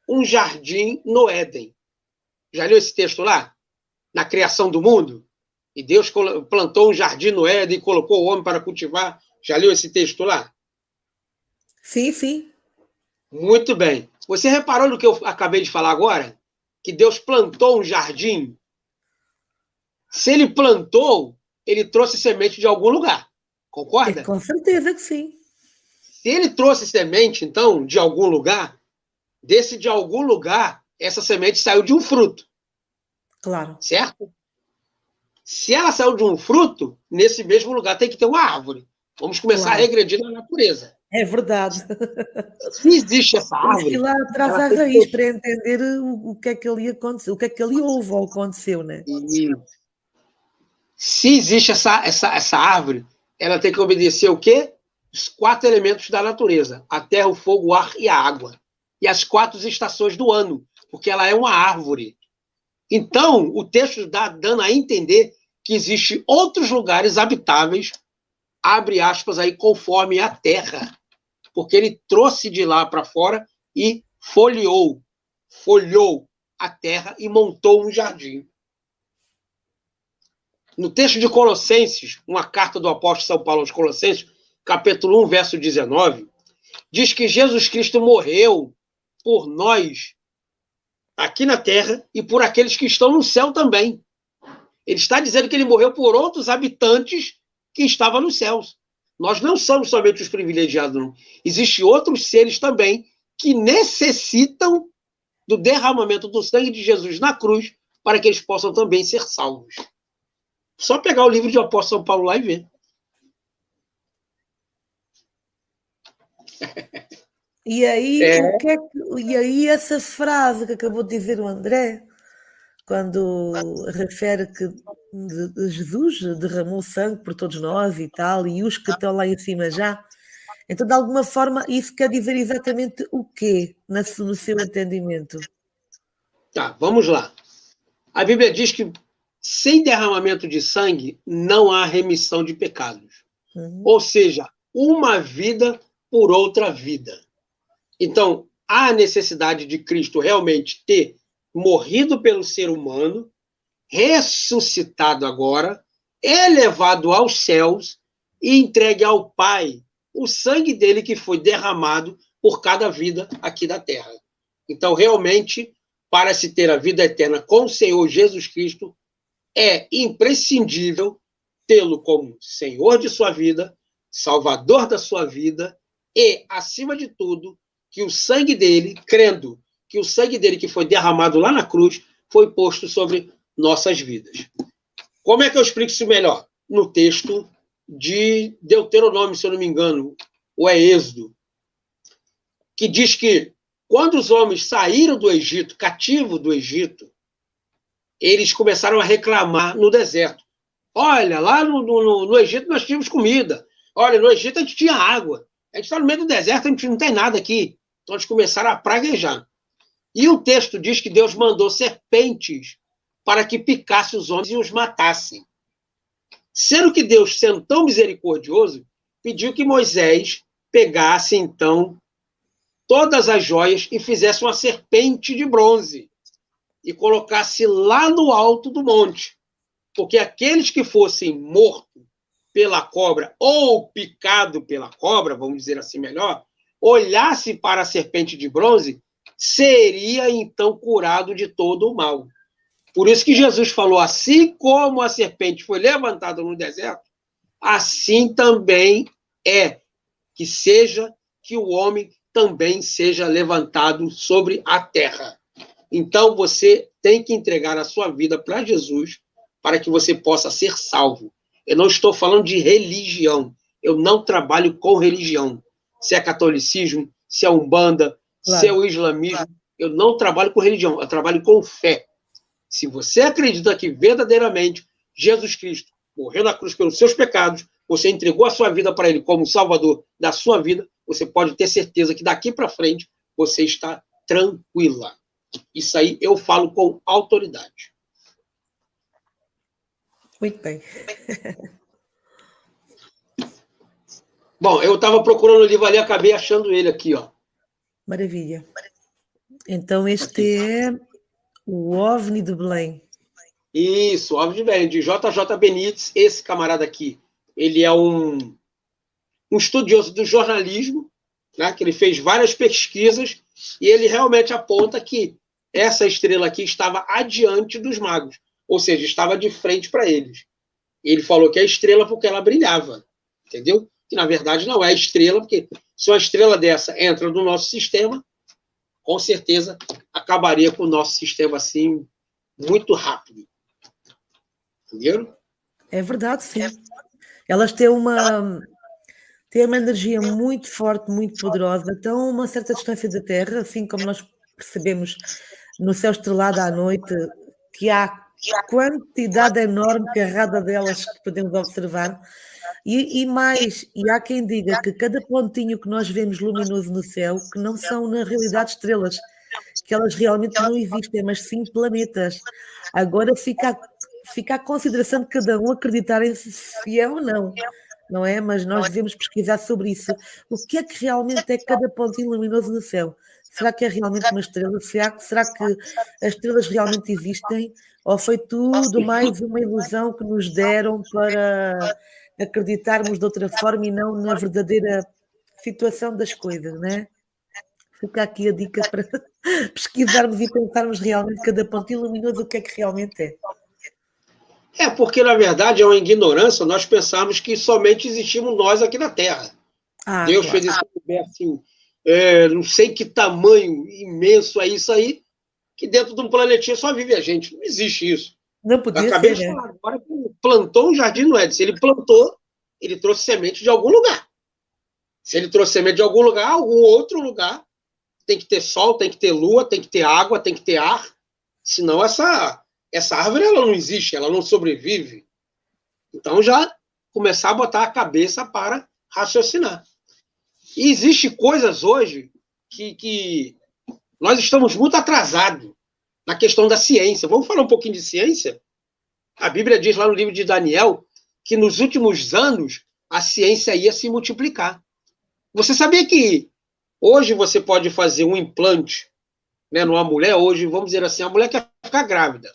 um jardim no Éden. Já leu esse texto lá? Na criação do mundo? E Deus plantou um jardim no Éden e colocou o homem para cultivar. Já leu esse texto lá? Sim. Muito bem. Você reparou no que eu acabei de falar agora? Que Deus plantou um jardim? Se ele plantou, ele trouxe semente de algum lugar. Concorda? Com certeza que sim. Se ele trouxe semente, então, de algum lugar, de algum lugar, essa semente saiu de um fruto. Claro. Certo? Se ela saiu de um fruto, nesse mesmo lugar tem que ter uma árvore. Vamos começar a regredir na natureza. É verdade. Se existe essa árvore... Temos que ir lá atrás à raiz para entender o que é que ali aconteceu, o que é que ali houve ou aconteceu, né? Se existe essa árvore, ela tem que obedecer o quê? Os 4 elementos da natureza. A terra, o fogo, o ar e a água. E as 4 estações do ano, porque ela é uma árvore. Então, o texto está dando a entender que existem outros lugares habitáveis, abre aspas aí, conforme a terra. Porque ele trouxe de lá para fora e folheou a terra e montou um jardim. No texto de Colossenses, uma carta do apóstolo São Paulo aos Colossenses, capítulo 1, verso 19, diz que Jesus Cristo morreu por nós aqui na terra e por aqueles que estão no céu também. Ele está dizendo que ele morreu por outros habitantes que estavam nos céus. Nós não somos somente os privilegiados, não. Existem outros seres também que necessitam do derramamento do sangue de Jesus na cruz para que eles possam também ser salvos. Só pegar o livro de apóstolo São Paulo lá e ver. E aí, e aí essa frase que acabou de dizer o André, quando refere que Jesus derramou sangue por todos nós e tal, e os que estão lá em cima já, então de alguma forma isso quer dizer exatamente o quê no seu entendimento? Tá, vamos lá. A Bíblia diz que sem derramamento de sangue não há remissão de pecados. Ou seja, uma vida por outra vida. Então, há necessidade de Cristo realmente ter morrido pelo ser humano, ressuscitado agora, elevado aos céus e entregue ao Pai o sangue dele que foi derramado por cada vida aqui da terra. Então, realmente, para se ter a vida eterna com o Senhor Jesus Cristo, é imprescindível tê-lo como Senhor de sua vida, Salvador da sua vida e, acima de tudo, que o sangue dele, crendo que o sangue dele que foi derramado lá na cruz, foi posto sobre nossas vidas. Como é que eu explico isso melhor? No texto de Deuteronômio, se eu não me engano, ou é Êxodo, que diz que quando os homens saíram do Egito, cativo do Egito, eles começaram a reclamar no deserto. Olha, lá no Egito nós tínhamos comida. Olha, no Egito a gente tinha água. A gente está no meio do deserto, a gente não tem nada aqui. Então eles começaram a praguejar. E o texto diz que Deus mandou serpentes para que picasse os homens e os matassem. Sendo que Deus, sendo tão misericordioso, pediu que Moisés pegasse, então, todas as joias e fizesse uma serpente de bronze e colocasse lá no alto do monte. Porque aqueles que fossem mortos pela cobra ou picado pela cobra, vamos dizer assim melhor, olhasse para a serpente de bronze, seria então curado de todo o mal. Por isso que Jesus falou, assim como a serpente foi levantada no deserto, assim também é que o homem também seja levantado sobre a terra. Então você tem que entregar a sua vida para Jesus para que você possa ser salvo. Eu não estou falando de religião. Eu não trabalho com religião. Se é catolicismo, se é umbanda, claro, se é o islamismo, eu não trabalho com religião, eu trabalho com fé. Se você acredita que verdadeiramente Jesus Cristo morreu na cruz pelos seus pecados, você entregou a sua vida para ele como salvador da sua vida, você pode ter certeza que daqui para frente você está tranquila. Isso aí eu falo com autoridade. Muito bem. Bom, eu estava procurando o livro ali, acabei achando ele aqui, ó. Maravilha. Então este é o OVNI de Belém. Isso, o OVNI de Belém, de JJ Benítez. Esse camarada aqui, ele é um estudioso do jornalismo, né, que ele fez várias pesquisas e ele realmente aponta que essa estrela aqui estava adiante dos magos, ou seja, estava de frente para eles. Ele falou que é a estrela porque ela brilhava, entendeu? Que na verdade não é a estrela, porque se uma estrela dessa entra no nosso sistema, com certeza acabaria com o nosso sistema assim muito rápido. Entendeu? É verdade, sim. Elas têm uma energia muito forte, muito poderosa, estão a uma certa distância da Terra, assim como nós percebemos no céu estrelado à noite, que há quantidade enorme carrada delas que podemos observar, e há quem diga que cada pontinho que nós vemos luminoso no céu, que não são na realidade estrelas, que elas realmente não existem, mas sim planetas. Agora fica à consideração de cada um acreditar em se é ou não. Não é? Mas nós devemos pesquisar sobre isso. O que é que realmente é cada pontinho luminoso no céu? Será que é realmente uma estrela? Será que as estrelas realmente existem? Ou foi tudo mais uma ilusão que nos deram para acreditarmos de outra forma e não na verdadeira situação das coisas, não é? Fica aqui a dica para pesquisarmos e pensarmos realmente cada pontinho luminoso o que é que realmente é. É porque, na verdade, é uma ignorância nós pensarmos que somente existimos nós aqui na Terra. Deus Claro. fez esse universo assim, não sei que tamanho imenso é isso aí, que dentro de um planetinha só vive a gente. Não existe isso. Não Eu podia acabei ser, de né? falar, agora que plantou um jardim no Éden. Se ele plantou, ele trouxe semente de algum lugar. Se ele trouxe semente de algum lugar, algum outro lugar, tem que ter sol, tem que ter lua, tem que ter água, tem que ter ar. Senão essa árvore ela não existe, ela não sobrevive. Então já começar a botar a cabeça para raciocinar. E existem coisas hoje que nós estamos muito atrasados na questão da ciência. Vamos falar um pouquinho de ciência? A Bíblia diz lá no livro de Daniel que nos últimos anos a ciência ia se multiplicar. Você sabia que hoje você pode fazer um implante, né, numa mulher? Hoje, vamos dizer assim, a mulher quer ficar grávida.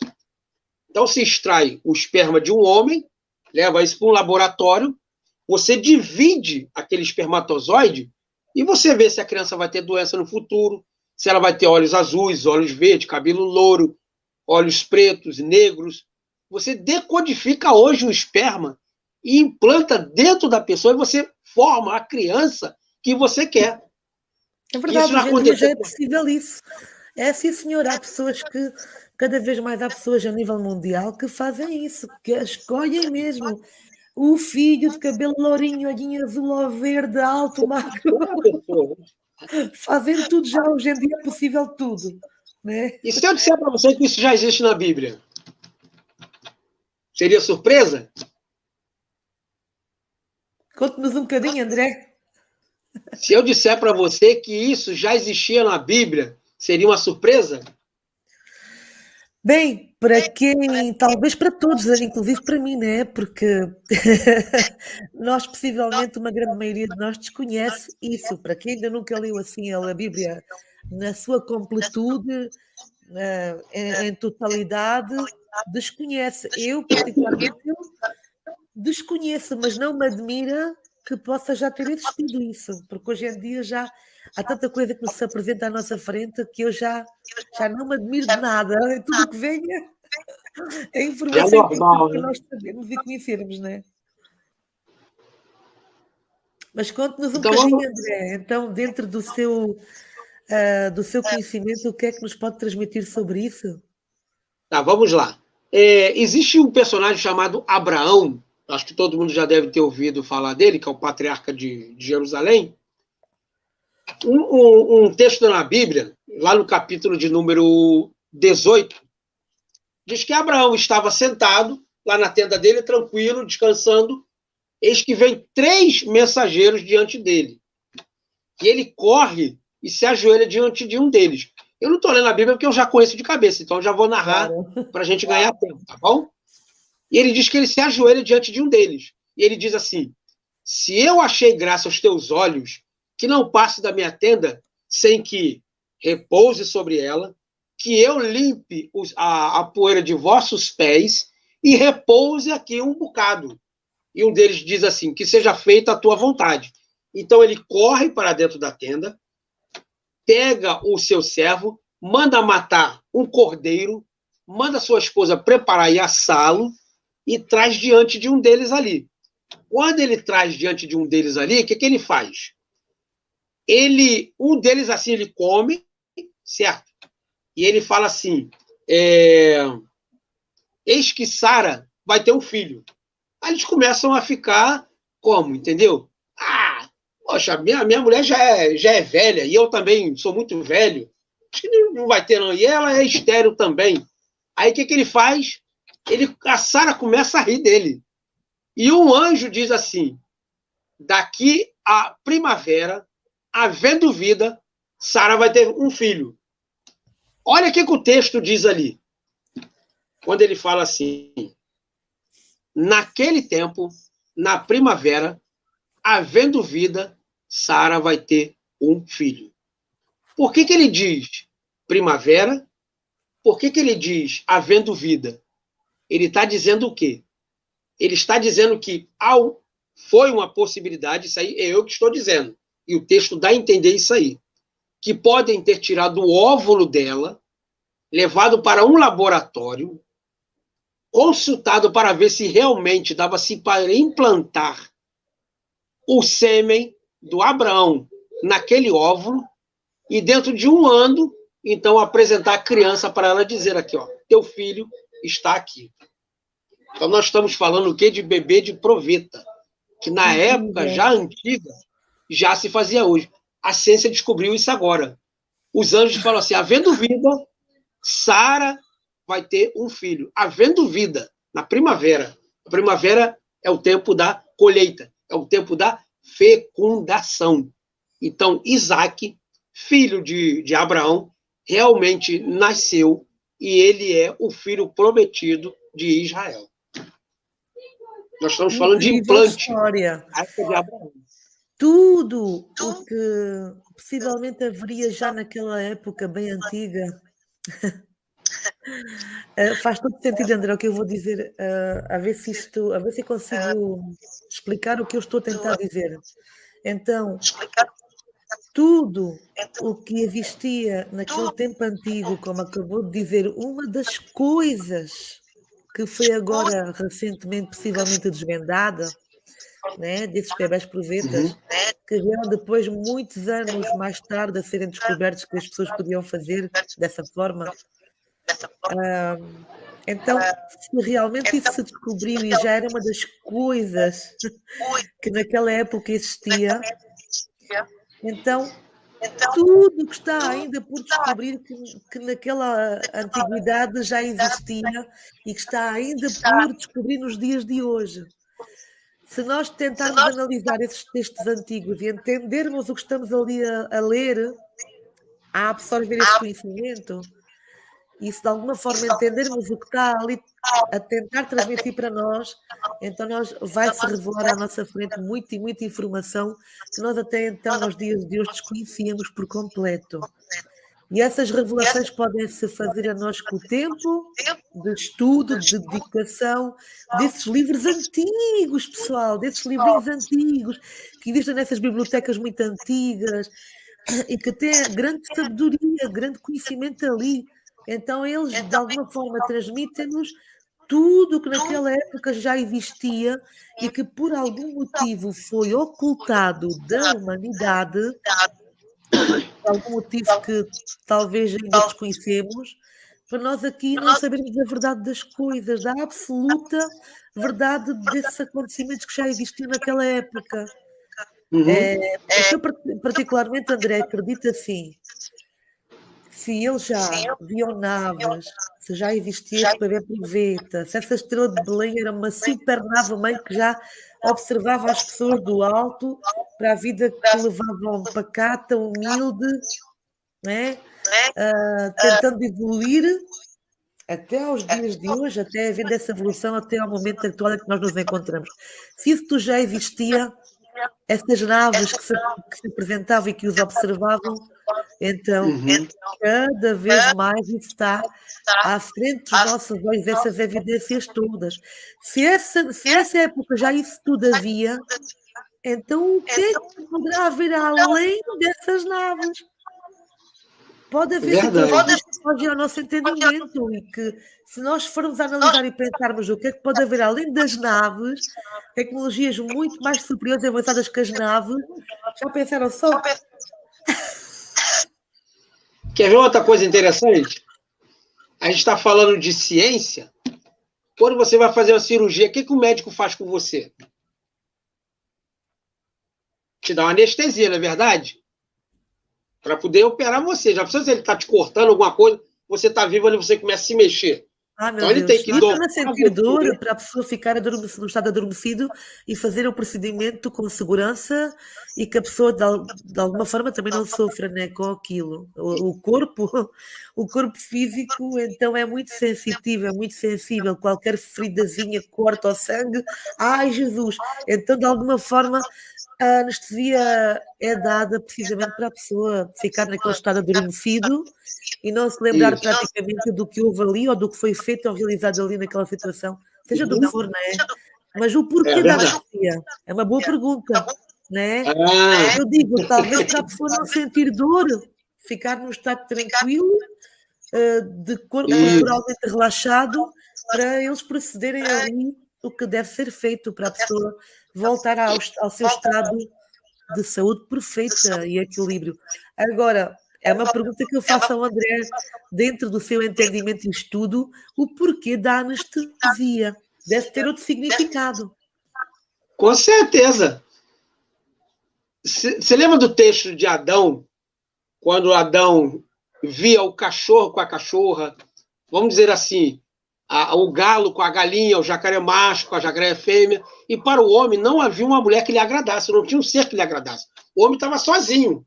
Então se extrai o esperma de um homem, leva isso para um laboratório, você divide aquele espermatozoide e você vê se a criança vai ter doença no futuro, se ela vai ter olhos azuis, olhos verdes, cabelo louro, olhos pretos, negros. Você decodifica hoje o esperma e implanta dentro da pessoa e você forma a criança que você quer. É Isso verdade, já hoje em dia já aconteceu. é possível isso. É sim, senhor. Há pessoas que, cada vez mais há pessoas a nível mundial que fazem isso, que escolhem mesmo o filho de cabelo lourinho, olhinho azul ou verde, alto, magro, fazem tudo já, hoje em dia é possível tudo, né? E se eu disser para você que isso já existe na Bíblia? Seria surpresa? Conte-nos um bocadinho, André. Se eu disser para você que isso já existia na Bíblia, seria uma surpresa? Bem, para quem, talvez para todos, inclusive para mim, né? Porque nós, possivelmente, uma grande maioria de nós desconhece isso. Para quem ainda nunca leu assim a Bíblia na sua completude, em totalidade, desconhece. Eu, particularmente, eu desconheço, mas não me admira que possa já ter existido isso, porque hoje em dia já há tanta coisa que nos apresenta à nossa frente que eu já não me admiro de nada. Tudo o que venha é É informação importante normal, para né? nós sabermos e conhecermos, não é? Mas conte-nos um Então vamos. bocadinho, André, então, dentro do seu conhecimento, o que é que nos pode transmitir sobre isso? Tá, vamos lá. Existe um personagem chamado Abraão, acho que todo mundo já deve ter ouvido falar dele, que é o patriarca de Jerusalém. Um texto na Bíblia, lá no capítulo de número 18, diz que Abraão estava sentado lá na tenda dele, tranquilo, descansando. Eis que vem 3 mensageiros diante dele. E ele corre e se ajoelha diante de um deles. Eu não estou lendo a Bíblia porque eu já conheço de cabeça, então eu já vou narrar Claro. para a gente ganhar tempo, tá bom? E ele diz que ele se ajoelha diante de um deles. E ele diz assim: se eu achei graça aos teus olhos, que não passe da minha tenda sem que repouse sobre ela, que eu limpe a poeira de vossos pés e repouse aqui um bocado. E um deles diz assim: que seja feita a tua vontade. Então ele corre para dentro da tenda, pega o seu servo, manda matar um cordeiro, manda sua esposa preparar e assá-lo e traz diante de um deles ali. Quando ele traz diante de um deles ali, o que ele faz? Um deles assim, ele come, certo? E ele fala assim: eis que Sara vai ter um filho. Aí eles começam a ficar como, entendeu? Ah, poxa, minha mulher já é velha, e eu também sou muito velho. Acho que não vai ter, não. E ela é estéril também. Aí o que ele faz? A Sara começa a rir dele. E um anjo diz assim: daqui à primavera, havendo vida, Sara vai ter um filho. Olha o que o texto diz ali. Quando ele fala assim: naquele tempo, na primavera, havendo vida, Sara vai ter um filho. Por que ele diz primavera? Por que ele diz havendo vida? Ele está dizendo o quê? Ele está dizendo que foi uma possibilidade, isso aí é eu que estou dizendo, e o texto dá a entender isso aí, que podem ter tirado o óvulo dela, levado para um laboratório, consultado para ver se realmente dava-se para implantar o sêmen do Abraão naquele óvulo, e dentro de um ano, então, apresentar a criança para ela dizer aqui, ó, teu filho está aqui. Então, nós estamos falando o quê? De bebê de proveta, que na época já antiga, já se fazia hoje. A ciência descobriu isso agora. Os anjos falam assim, havendo vida, Sara vai ter um filho. Havendo vida, na primavera. A primavera é o tempo da colheita, é o tempo da fecundação. Então, Isaac, filho de Abraão, realmente nasceu e ele é o filho prometido de Israel. Nós estamos falando de implante. História. Tudo o que possivelmente haveria já naquela época bem antiga. Faz todo sentido, André, o que eu vou dizer, a ver se consigo explicar o que eu estou a tentar dizer. Então, tudo o que existia naquele tempo antigo, como acabou de dizer, uma das coisas que foi agora recentemente possivelmente desvendada, né, desses bebés provetas, que vieram depois, muitos anos mais tarde, a serem descobertos que as pessoas podiam fazer dessa forma. Então, se realmente isso se descobriu e já era uma das coisas que naquela época existia, então tudo que está ainda por descobrir que naquela antiguidade já existia e que está ainda por descobrir nos dias de hoje. Se nós tentarmos analisar esses textos antigos e entendermos o que estamos ali a ler, a absorver esse conhecimento, e se de alguma forma entendermos o que está ali a tentar transmitir para nós, então vai-se revelar à nossa frente muita e muita informação que nós até então, nos dias de hoje, desconhecíamos por completo. E essas revelações podem-se fazer a nós com o tempo de estudo, de dedicação, desses livros antigos, pessoal, desses livrinhos antigos, que existem nessas bibliotecas muito antigas, e que têm grande sabedoria, grande conhecimento ali. Então, eles, de alguma forma, transmitem-nos tudo o que naquela época já existia e que, por algum motivo, foi ocultado da humanidade, por algum motivo que talvez ainda desconhecemos, para nós aqui não sabermos a verdade das coisas, da absoluta verdade desses acontecimentos que já existiam naquela época. Eu, particularmente, André, acredito assim, se eles já viam naves, se já existia esse bebê proveta, se essa estrela de Belém era uma super nave-mãe que já observava as pessoas do alto para a vida que levavam pacata, humilde, né? Tentando evoluir até aos dias de hoje, até havendo essa evolução, até ao momento atual em que nós nos encontramos. Se isso tudo já existia, essas naves que se apresentavam e que os observavam, então, cada vez mais está à frente dos nossos olhos essas evidências todas. Se essa época já isso tudo havia, então o que é que poderá haver além dessas naves? Pode haver situações que fogem ao nosso entendimento e que, se nós formos analisar e pensarmos o que é que pode haver além das naves, tecnologias muito mais superiores e avançadas que as naves, já pensaram só? Quer ver outra coisa interessante? A gente está falando de ciência. Quando você vai fazer uma cirurgia, o que o médico faz com você? Te dá uma anestesia, não é verdade? Para poder operar você. Já precisa, se ele está te cortando alguma coisa, você está vivo ali, você começa a se mexer. Ah, meu Deus. Tem que para sentir dor, para a pessoa ficar no estado adormecido e fazer o procedimento com segurança e que a pessoa de alguma forma também não sofra, né, com aquilo. O corpo físico então é muito sensitivo, é muito sensível. Qualquer feridazinha corta o sangue, ai Jesus! Então de alguma forma a anestesia é dada precisamente para a pessoa ficar naquele estado adormecido e não se lembrar praticamente do que houve ali ou do que foi feito ou realizado ali naquela situação, seja do que for, não é? Mas o porquê da anestesia é uma boa pergunta, não é? Eu digo, talvez para a pessoa não sentir dor, ficar num estado tranquilo, de corporalmente relaxado, para eles procederem ali o que deve ser feito para a pessoa voltar ao seu estado de saúde perfeita e equilíbrio. Agora, é uma pergunta que eu faço ao André, dentro do seu entendimento e estudo, o porquê da anestesia. Deve ter outro significado. Com certeza. Você lembra do texto de Adão, quando Adão via o cachorro com a cachorra, vamos dizer assim, o galo com a galinha, o jacaré macho com a jacaré fêmea, e para o homem não havia uma mulher que lhe agradasse, não tinha um ser que lhe agradasse. O homem estava sozinho.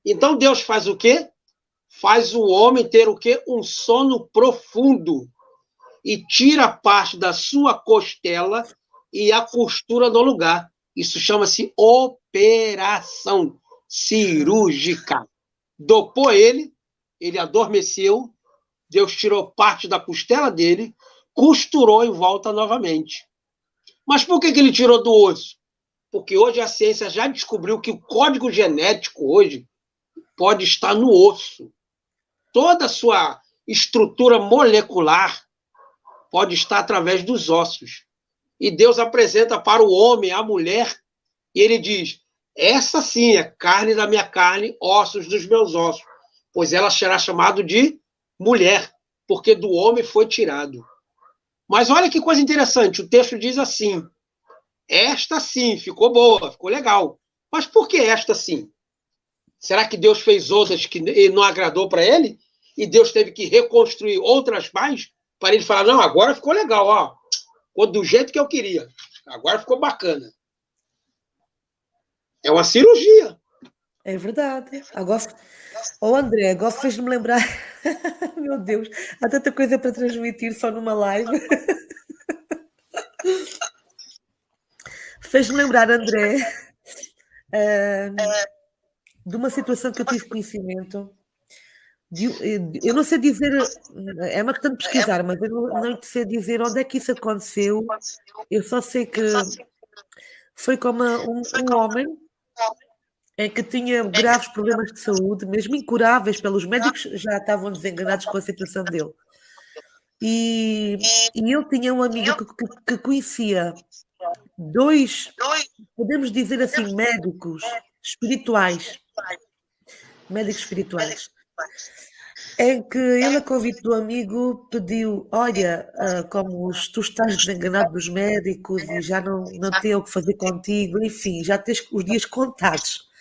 Então Deus faz o quê? Faz o homem ter o quê? Um sono profundo. E tira parte da sua costela e a costura no lugar. Isso chama-se operação cirúrgica. Dopou ele adormeceu, Deus tirou parte da costela dele, costurou em volta novamente. Mas por que ele tirou do osso? Porque hoje a ciência já descobriu que o código genético hoje pode estar no osso. Toda a sua estrutura molecular pode estar através dos ossos. E Deus apresenta para o homem, a mulher, e ele diz, essa sim é carne da minha carne, ossos dos meus ossos, pois ela será chamada de mulher, porque do homem foi tirado. Mas olha que coisa interessante, o texto diz assim, esta sim, ficou boa, ficou legal. Mas por que esta sim? Será que Deus fez outras que não agradou para ele? E Deus teve que reconstruir outras mais para ele falar, não, agora ficou legal, ó. Ficou do jeito que eu queria. Agora ficou bacana. É uma cirurgia. É verdade. Agora, André, agora fez-me lembrar. Meu Deus, há tanta coisa para transmitir só numa live. Fez-me lembrar, André, de uma situação que eu tive conhecimento. Eu não sei dizer, é uma questão de pesquisar, mas eu não sei dizer onde é que isso aconteceu. Eu só sei que foi como um homem em que tinha graves problemas de saúde, mesmo incuráveis pelos médicos, já estavam desenganados com a situação dele. E ele tinha um amigo que conhecia dois, podemos dizer assim, médicos espirituais, em que ele, a convite do amigo, pediu, olha, como tu estás desenganado dos médicos e já não tem o que fazer contigo, enfim, já tens os dias contados.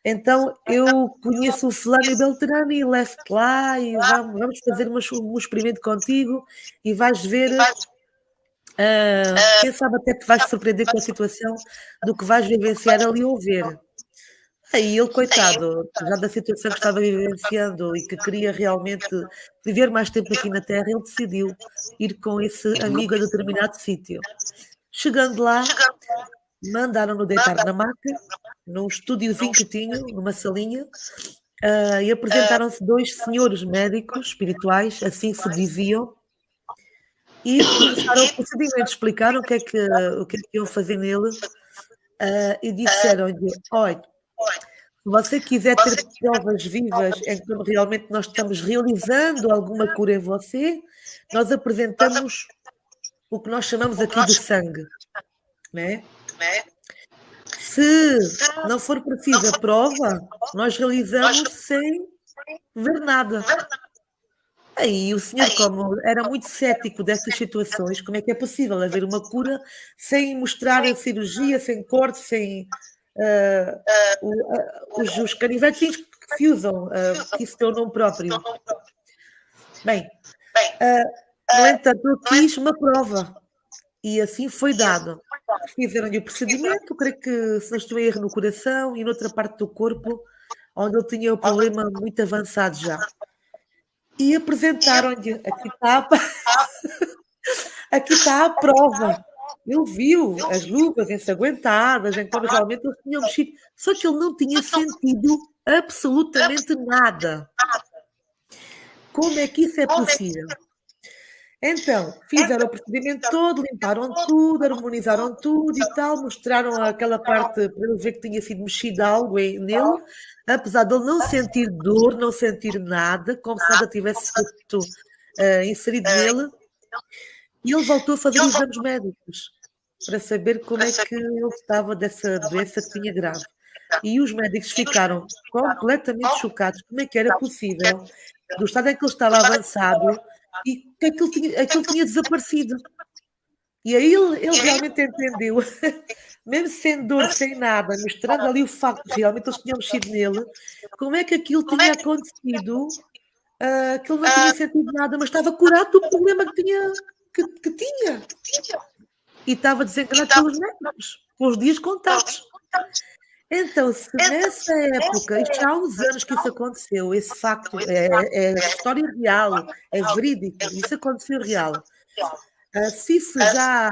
Então, eu conheço o fulano e Beltrano e levo-te lá e vamos fazer um experimento contigo e vais ver, quem sabe até te vais surpreender com a situação do que vais vivenciar ali ou ver. Aí ele, coitado, já da situação que estava vivenciando e que queria realmente viver mais tempo aqui na Terra, ele decidiu ir com esse amigo a determinado sítio. Chegando lá, mandaram-no deitar na maca, num estúdiozinho que tinham, numa salinha, e apresentaram-se dois senhores médicos espirituais, assim se diziam, e começaram o procedimento, explicaram o que é que iam fazer nele, e disseram-lhe, olha, se você quiser ter provas vivas em que realmente nós estamos realizando alguma cura em você, nós apresentamos o que nós chamamos aqui de sangue, né? Se não for precisa prova, nós realizamos sem ver nada. Aí o senhor, como era muito cético dessas situações, como é que é possível haver uma cura sem mostrar a cirurgia, sem corte, sem os canivetes que se usam, que isso tem o nome próprio. Bem, no entanto, eu quis uma prova e assim foi dado. Fizeram-lhe o procedimento, creio que, se não estou em erro, no coração e noutra parte do corpo, onde ele tinha o problema muito avançado já. E apresentaram-lhe, aqui está a prova. Ele viu as luvas ensanguentadas, então realmente eles tinham mexido, só que ele não tinha sentido absolutamente nada. Como é que isso é possível? Então, fizeram o procedimento todo, limparam tudo, harmonizaram tudo e tal, mostraram aquela parte para ele ver que tinha sido mexido algo nele, apesar de ele não sentir dor, não sentir nada, como se nada tivesse sido inserido nele, e ele voltou a fazer exames médicos para saber como é que ele estava dessa doença que tinha grave. E os médicos ficaram completamente chocados. Como é que era possível, do estado em que ele estava avançado, e que aquilo tinha desaparecido. E aí ele realmente entendeu, mesmo sem dor, sem nada, mostrando ali o facto de realmente eles tinham mexido nele, como é que aquilo tinha acontecido, que ele não tinha sentido nada, mas estava curado do problema que tinha. E estava desenganado pelos médicos, com os dias contados. Então, se nessa época, isto já há uns anos que isso aconteceu, esse facto é história real, é verídico, isso aconteceu real. Se isso já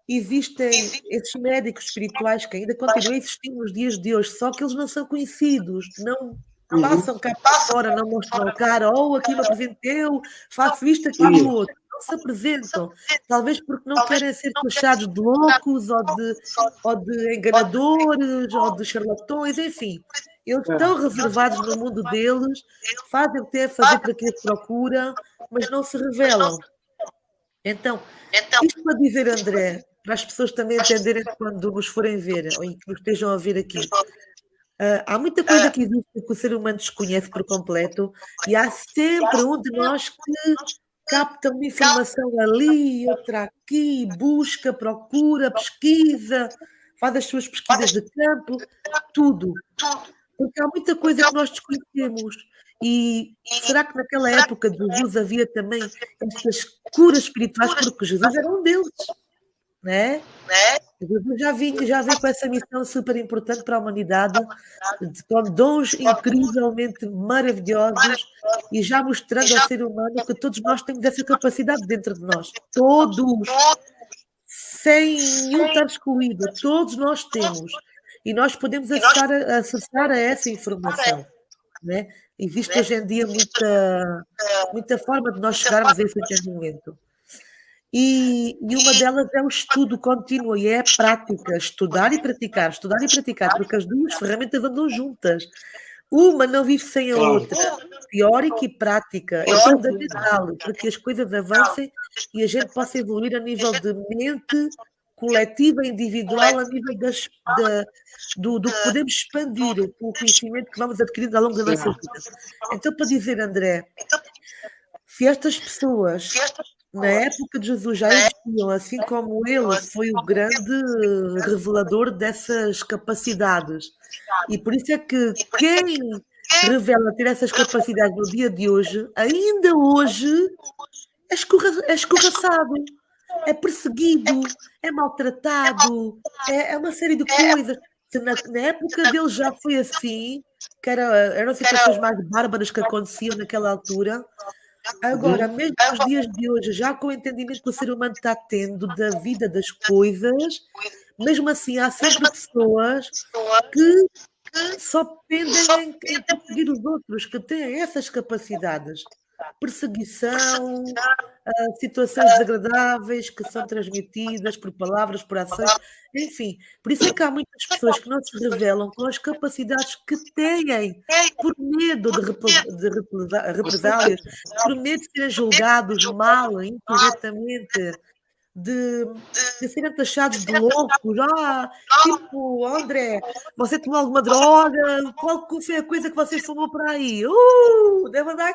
existem esses médicos espirituais que ainda continuam a existir nos dias de hoje, só que eles não são conhecidos, não passam cá para fora, não mostram a cara, aqui me apresentei, faço isto, aquilo e o outro. Não se apresentam, talvez porque não querem ser taxados de loucos ou de enganadores ou de charlatões, enfim. Eles estão reservados no mundo deles, fazem o que têm a fazer para que eles procuram, mas não se revelam. Então, isto para dizer, André, para as pessoas também entenderem quando nos forem ver, ou que nos estejam a ver aqui, há muita coisa que existe que o ser humano desconhece por completo e há sempre um de nós que capta uma informação ali, outra aqui, busca, procura, pesquisa, faz as suas pesquisas de campo, tudo. Porque há muita coisa que nós desconhecemos. E será que naquela época de Jesus havia também estas curas espirituais? Porque Jesus era um deles, não é? Jesus já veio com essa missão super importante para a humanidade, com dons incrivelmente maravilhosos e já mostrando ao ser humano que todos nós temos essa capacidade dentro de nós. Todos, sem nenhum estar excluído, todos nós temos. E nós podemos acessar a essa informação, né? Existe hoje em dia muita forma de nós chegarmos a esse entendimento. E uma delas é o estudo contínuo e é a prática, estudar e praticar, porque as duas ferramentas andam juntas. Uma não vive sem a outra. Teórica e prática é fundamental para que as coisas avancem e a gente possa evoluir a nível de mente coletiva, individual, a nível do que podemos expandir com o conhecimento que vamos adquirindo ao longo da nossa vida. Então, para dizer, André, se estas pessoas na época de Jesus já existiam, assim como ele foi o grande revelador dessas capacidades, e por isso é que quem revela ter essas capacidades no dia de hoje, ainda hoje, é escorraçado, é perseguido, é maltratado, é uma série de coisas. Na época dele já foi assim, que eram situações mais bárbaras que aconteciam naquela altura. Agora, mesmo nos dias de hoje, já com o entendimento que o ser humano está tendo da vida das coisas, mesmo assim há sempre pessoas que só pendem em perseguir os outros, que têm essas capacidades. Perseguição, situações desagradáveis que são transmitidas por palavras, por ações, enfim. Por isso é que há muitas pessoas que não se revelam com as capacidades que têm, por medo de represálias, por medo de serem julgados mal, incorretamente, de serem taxados de loucos. Tipo, André, você tomou alguma droga? Qual foi a coisa que você fumou por aí? Deve andar...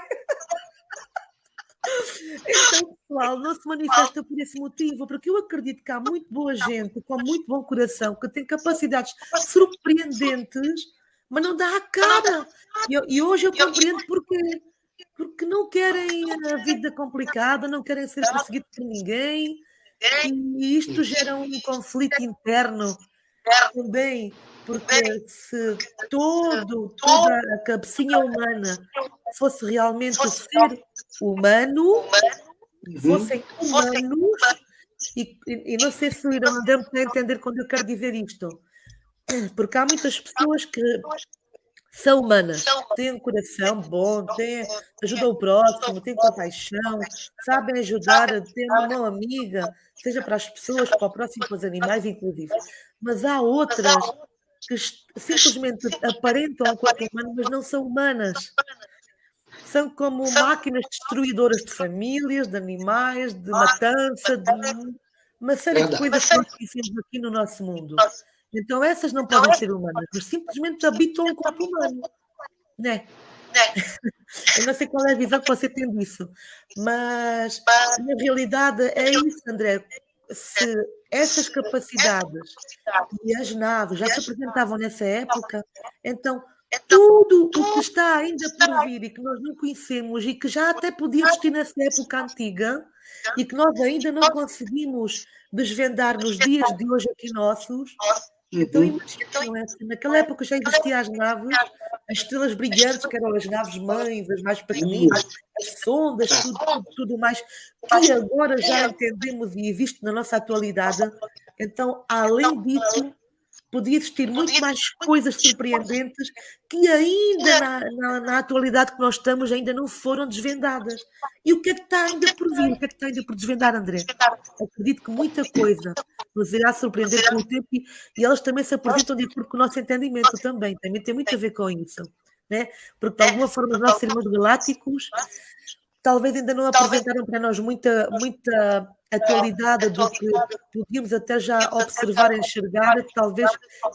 Então, pessoal, não se manifesta por esse motivo, porque eu acredito que há muito boa gente, com muito bom coração, que tem capacidades surpreendentes, mas não dá a cara. E hoje eu compreendo porquê. Porque não querem a vida complicada, não querem ser perseguidos por ninguém, e isto gera um conflito interno também, porque se toda a cabecinha humana fosse realmente o ser humano, fossem humanos, e não sei se o Irão deu para entender quando eu quero dizer isto, porque há muitas pessoas que São humanas, têm um coração bom, ajudam o próximo, têm compaixão, sabem ajudar, têm uma mão amiga, seja para as pessoas, para o próximo, para os animais, inclusive. Mas há outras que simplesmente aparentam um corpo humano, mas não são humanas. São como máquinas destruidoras de famílias, de animais, de matança, de uma série de coisas que nós conhecemos aqui no nosso mundo. Então, essas não podem ser humanas, mas simplesmente habitam um corpo humano, né? Eu não sei qual é a visão que você tem disso, mas na realidade é isso, André. Se essas capacidades e as naves já se apresentavam nessa época, então tudo o que está ainda por vir e que nós não conhecemos e que já até podia existir nessa época antiga e que nós ainda não conseguimos desvendar nos dias de hoje aqui nossos, então imaginem, naquela época já existiam as naves, as estrelas brilhantes, que eram as naves mães, as mais pequeninas, as sondas, tudo mais, que agora já entendemos e existe na nossa atualidade. Então, além disso, podia existir muito mais coisas surpreendentes que ainda na atualidade que nós estamos ainda não foram desvendadas. E o que é que está ainda por vir? O que é que está ainda por desvendar, André? Acredito que muita coisa nos irá surpreender com o tempo e elas também se apresentam de acordo com o nosso entendimento também tem muito a ver com isso. Né? Porque, de alguma forma, os nossos irmãos galácticos talvez ainda não apresentaram para nós muita atualidade do que podíamos até já observar e enxergar, talvez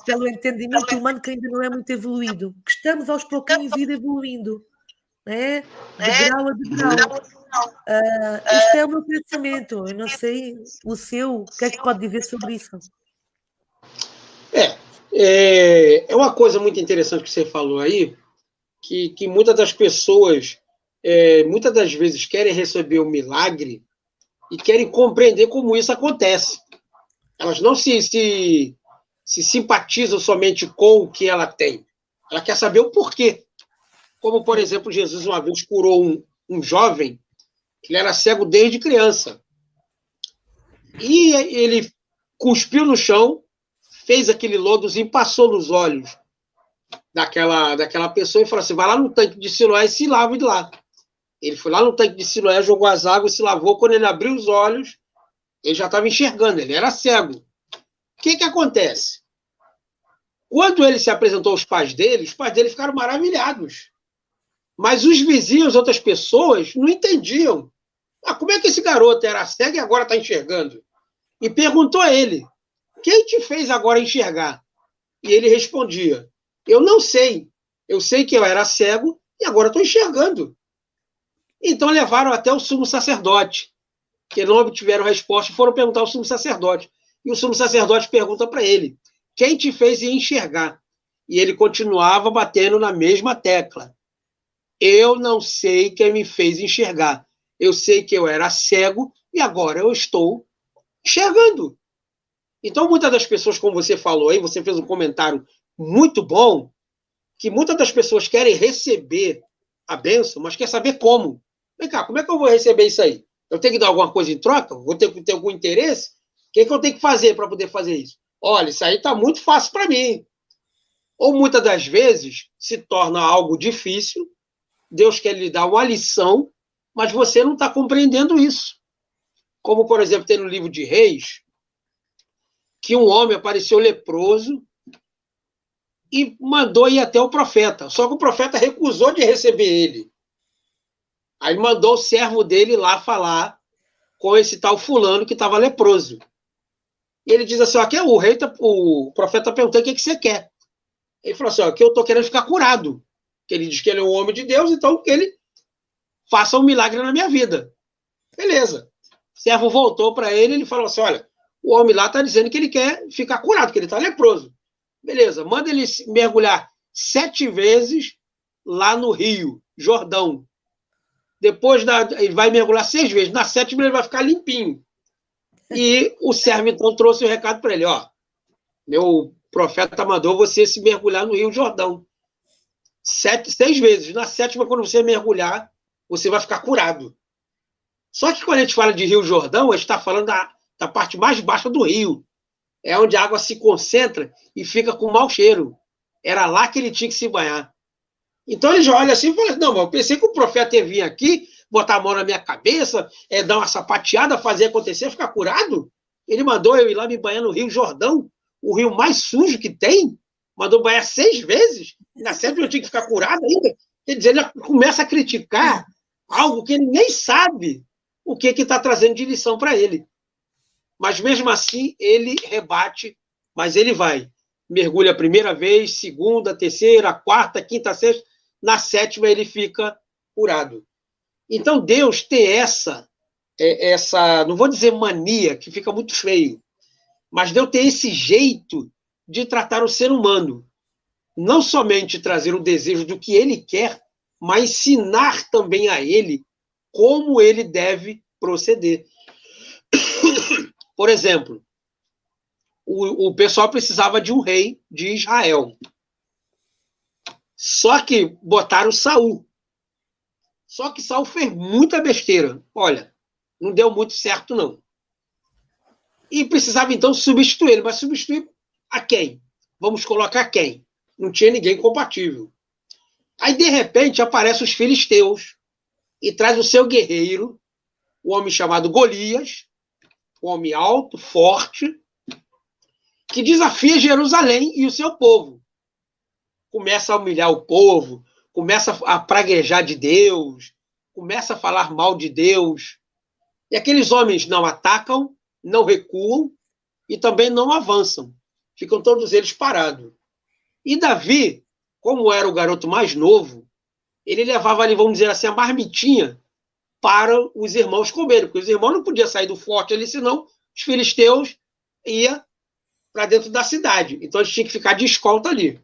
pelo entendimento humano que ainda não é muito evoluído, que estamos aos pouquinhos a ir evoluindo, né? De grau a degrau. Isto é o meu pensamento, eu não sei o seu, o que é que pode dizer sobre isso? É uma coisa muito interessante que você falou aí, que muitas das pessoas, muitas das vezes, querem receber o milagre e querem compreender como isso acontece. Elas não se simpatizam somente com o que ela tem. Ela quer saber o porquê. Como, por exemplo, Jesus uma vez curou um jovem que era cego desde criança. E ele cuspiu no chão, fez aquele lodozinho, passou nos olhos daquela pessoa e falou assim, vai lá no tanque de Siloé e se lava de lá. Ele foi lá no tanque de Siloé, jogou as águas, se lavou. Quando ele abriu os olhos, ele já estava enxergando, ele era cego. O que acontece? Quando ele se apresentou aos pais dele, os pais dele ficaram maravilhados. Mas os vizinhos, outras pessoas, não entendiam. Como é que esse garoto era cego e agora está enxergando? E perguntou a ele, quem te fez agora enxergar? E ele respondia, eu não sei. Eu sei que eu era cego e agora estou enxergando. Então levaram até o sumo sacerdote, que não obtiveram resposta e foram perguntar ao sumo sacerdote. E o sumo sacerdote pergunta para ele, quem te fez enxergar? E ele continuava batendo na mesma tecla. Eu não sei quem me fez enxergar. Eu sei que eu era cego e agora eu estou enxergando. Então, muitas das pessoas, como você falou aí, você fez um comentário muito bom, que muitas das pessoas querem receber a bênção, mas quer saber como. Vem cá, como é que eu vou receber isso aí? Eu tenho que dar alguma coisa em troca? Vou ter que ter algum interesse? O que eu tenho que fazer para poder fazer isso? Olha, isso aí está muito fácil para mim. Ou muitas das vezes se torna algo difícil, Deus quer lhe dar uma lição, mas você não está compreendendo isso. Como, por exemplo, tem no livro de Reis, que um homem apareceu leproso e mandou ir até o profeta. Só que o profeta recusou de receber ele. Aí mandou o servo dele lá falar com esse tal fulano que estava leproso. E ele diz assim, o profeta perguntou o que você quer. Ele falou assim, que eu estou querendo ficar curado. Que ele diz que ele é um homem de Deus, então que ele faça um milagre na minha vida. Beleza. O servo voltou para ele e ele falou assim, olha, o homem lá está dizendo que ele quer ficar curado, que ele está leproso. Beleza, manda ele mergulhar 7 vezes lá no Rio Jordão. Depois ele vai mergulhar 6 vezes. Na 7ª ele vai ficar limpinho. E o servo então trouxe o recado para ele, meu profeta mandou você se mergulhar no Rio Jordão. 6 vezes. Na 7ª, quando você mergulhar, você vai ficar curado. Só que quando a gente fala de Rio Jordão, a gente está falando da parte mais baixa do rio. É onde a água se concentra e fica com mau cheiro. Era lá que ele tinha que se banhar. Então ele já olha assim e fala, não, mas eu pensei que o profeta ia vir aqui, botar a mão na minha cabeça, dar uma sapateada, fazer acontecer, ficar curado. Ele mandou eu ir lá me banhar no Rio Jordão, o rio mais sujo que tem, mandou banhar 6 vezes, e na sétima eu tinha que ficar curado ainda. Quer dizer, ele começa a criticar algo que ele nem sabe o que está trazendo de lição para ele. Mas mesmo assim, ele rebate, mas ele vai. Mergulha a primeira vez, segunda, terceira, quarta, quinta, sexta, na sétima ele fica curado. Então Deus tem essa, não vou dizer mania, que fica muito feio, mas Deus tem esse jeito de tratar o ser humano. Não somente trazer o desejo do que ele quer, mas ensinar também a ele como ele deve proceder. Por exemplo, o pessoal precisava de um rei de Israel. Só que botaram Saul. Só que Saul fez muita besteira. Olha, não deu muito certo, não. E precisava, então, substituir ele. Mas substituir a quem? Vamos colocar quem? Não tinha ninguém compatível. Aí, de repente, aparecem os filisteus e traz o seu guerreiro, um homem chamado Golias, um homem alto, forte, que desafia Jerusalém e o seu povo. Começa a humilhar o povo, começa a praguejar de Deus, começa a falar mal de Deus. E aqueles homens não atacam, não recuam e também não avançam. Ficam todos eles parados. E Davi, como era o garoto mais novo, ele levava ali, vamos dizer assim, a marmitinha para os irmãos comerem, porque os irmãos não podiam sair do forte ali, senão os filisteus iam para dentro da cidade. Então eles tinham que ficar de escolta ali.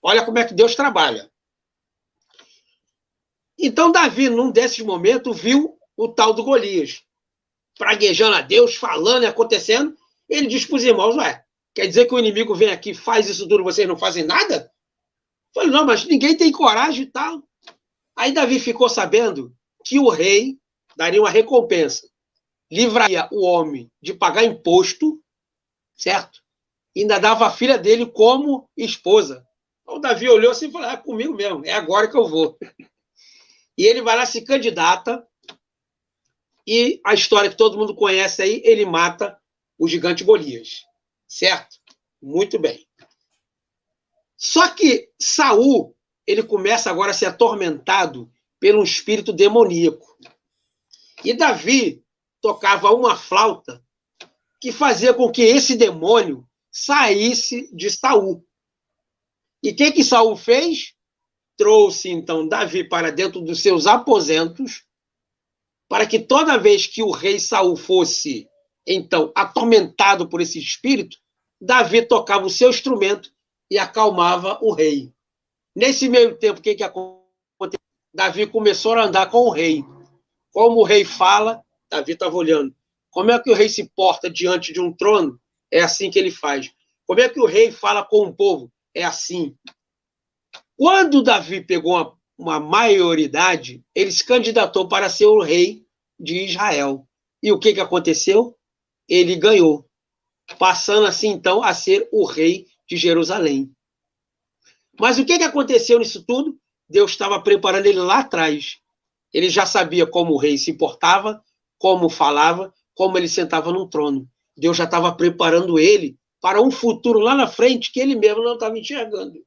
Olha como é que Deus trabalha. Então Davi, num desses momentos, viu o tal do Golias, praguejando a Deus, falando e acontecendo. Ele diz para os irmãos, ué, quer dizer que o inimigo vem aqui, faz isso tudo, vocês não fazem nada? Eu falei, não, mas ninguém tem coragem e tal. Aí Davi ficou sabendo que o rei daria uma recompensa. Livraria o homem de pagar imposto, certo? E ainda dava a filha dele como esposa. Então Davi olhou assim e falou, é comigo mesmo, é agora que eu vou. E ele vai lá, se candidata, e a história que todo mundo conhece aí, ele mata o gigante Golias. Certo? Muito bem. Só que Saul, ele começa agora a ser atormentado por um espírito demoníaco. E Davi tocava uma flauta que fazia com que esse demônio saísse de Saul. E o que Saul fez? Trouxe, então, Davi para dentro dos seus aposentos, para que toda vez que o rei Saul fosse, então, atormentado por esse espírito, Davi tocava o seu instrumento e acalmava o rei. Nesse meio tempo, o que aconteceu? Davi começou a andar com o rei. Como o rei fala, Davi estava olhando. Como é que o rei se porta diante de um trono? É assim que ele faz. Como é que o rei fala com o povo? É assim. Quando Davi pegou uma maioridade, ele se candidatou para ser o rei de Israel. E o que aconteceu? Ele ganhou, passando assim, então, a ser o rei de Jerusalém. Mas o que aconteceu nisso tudo? Deus estava preparando ele lá atrás. Ele já sabia como o rei se portava, como falava, como ele sentava num trono. Deus já estava preparando ele para um futuro lá na frente que ele mesmo não estava enxergando.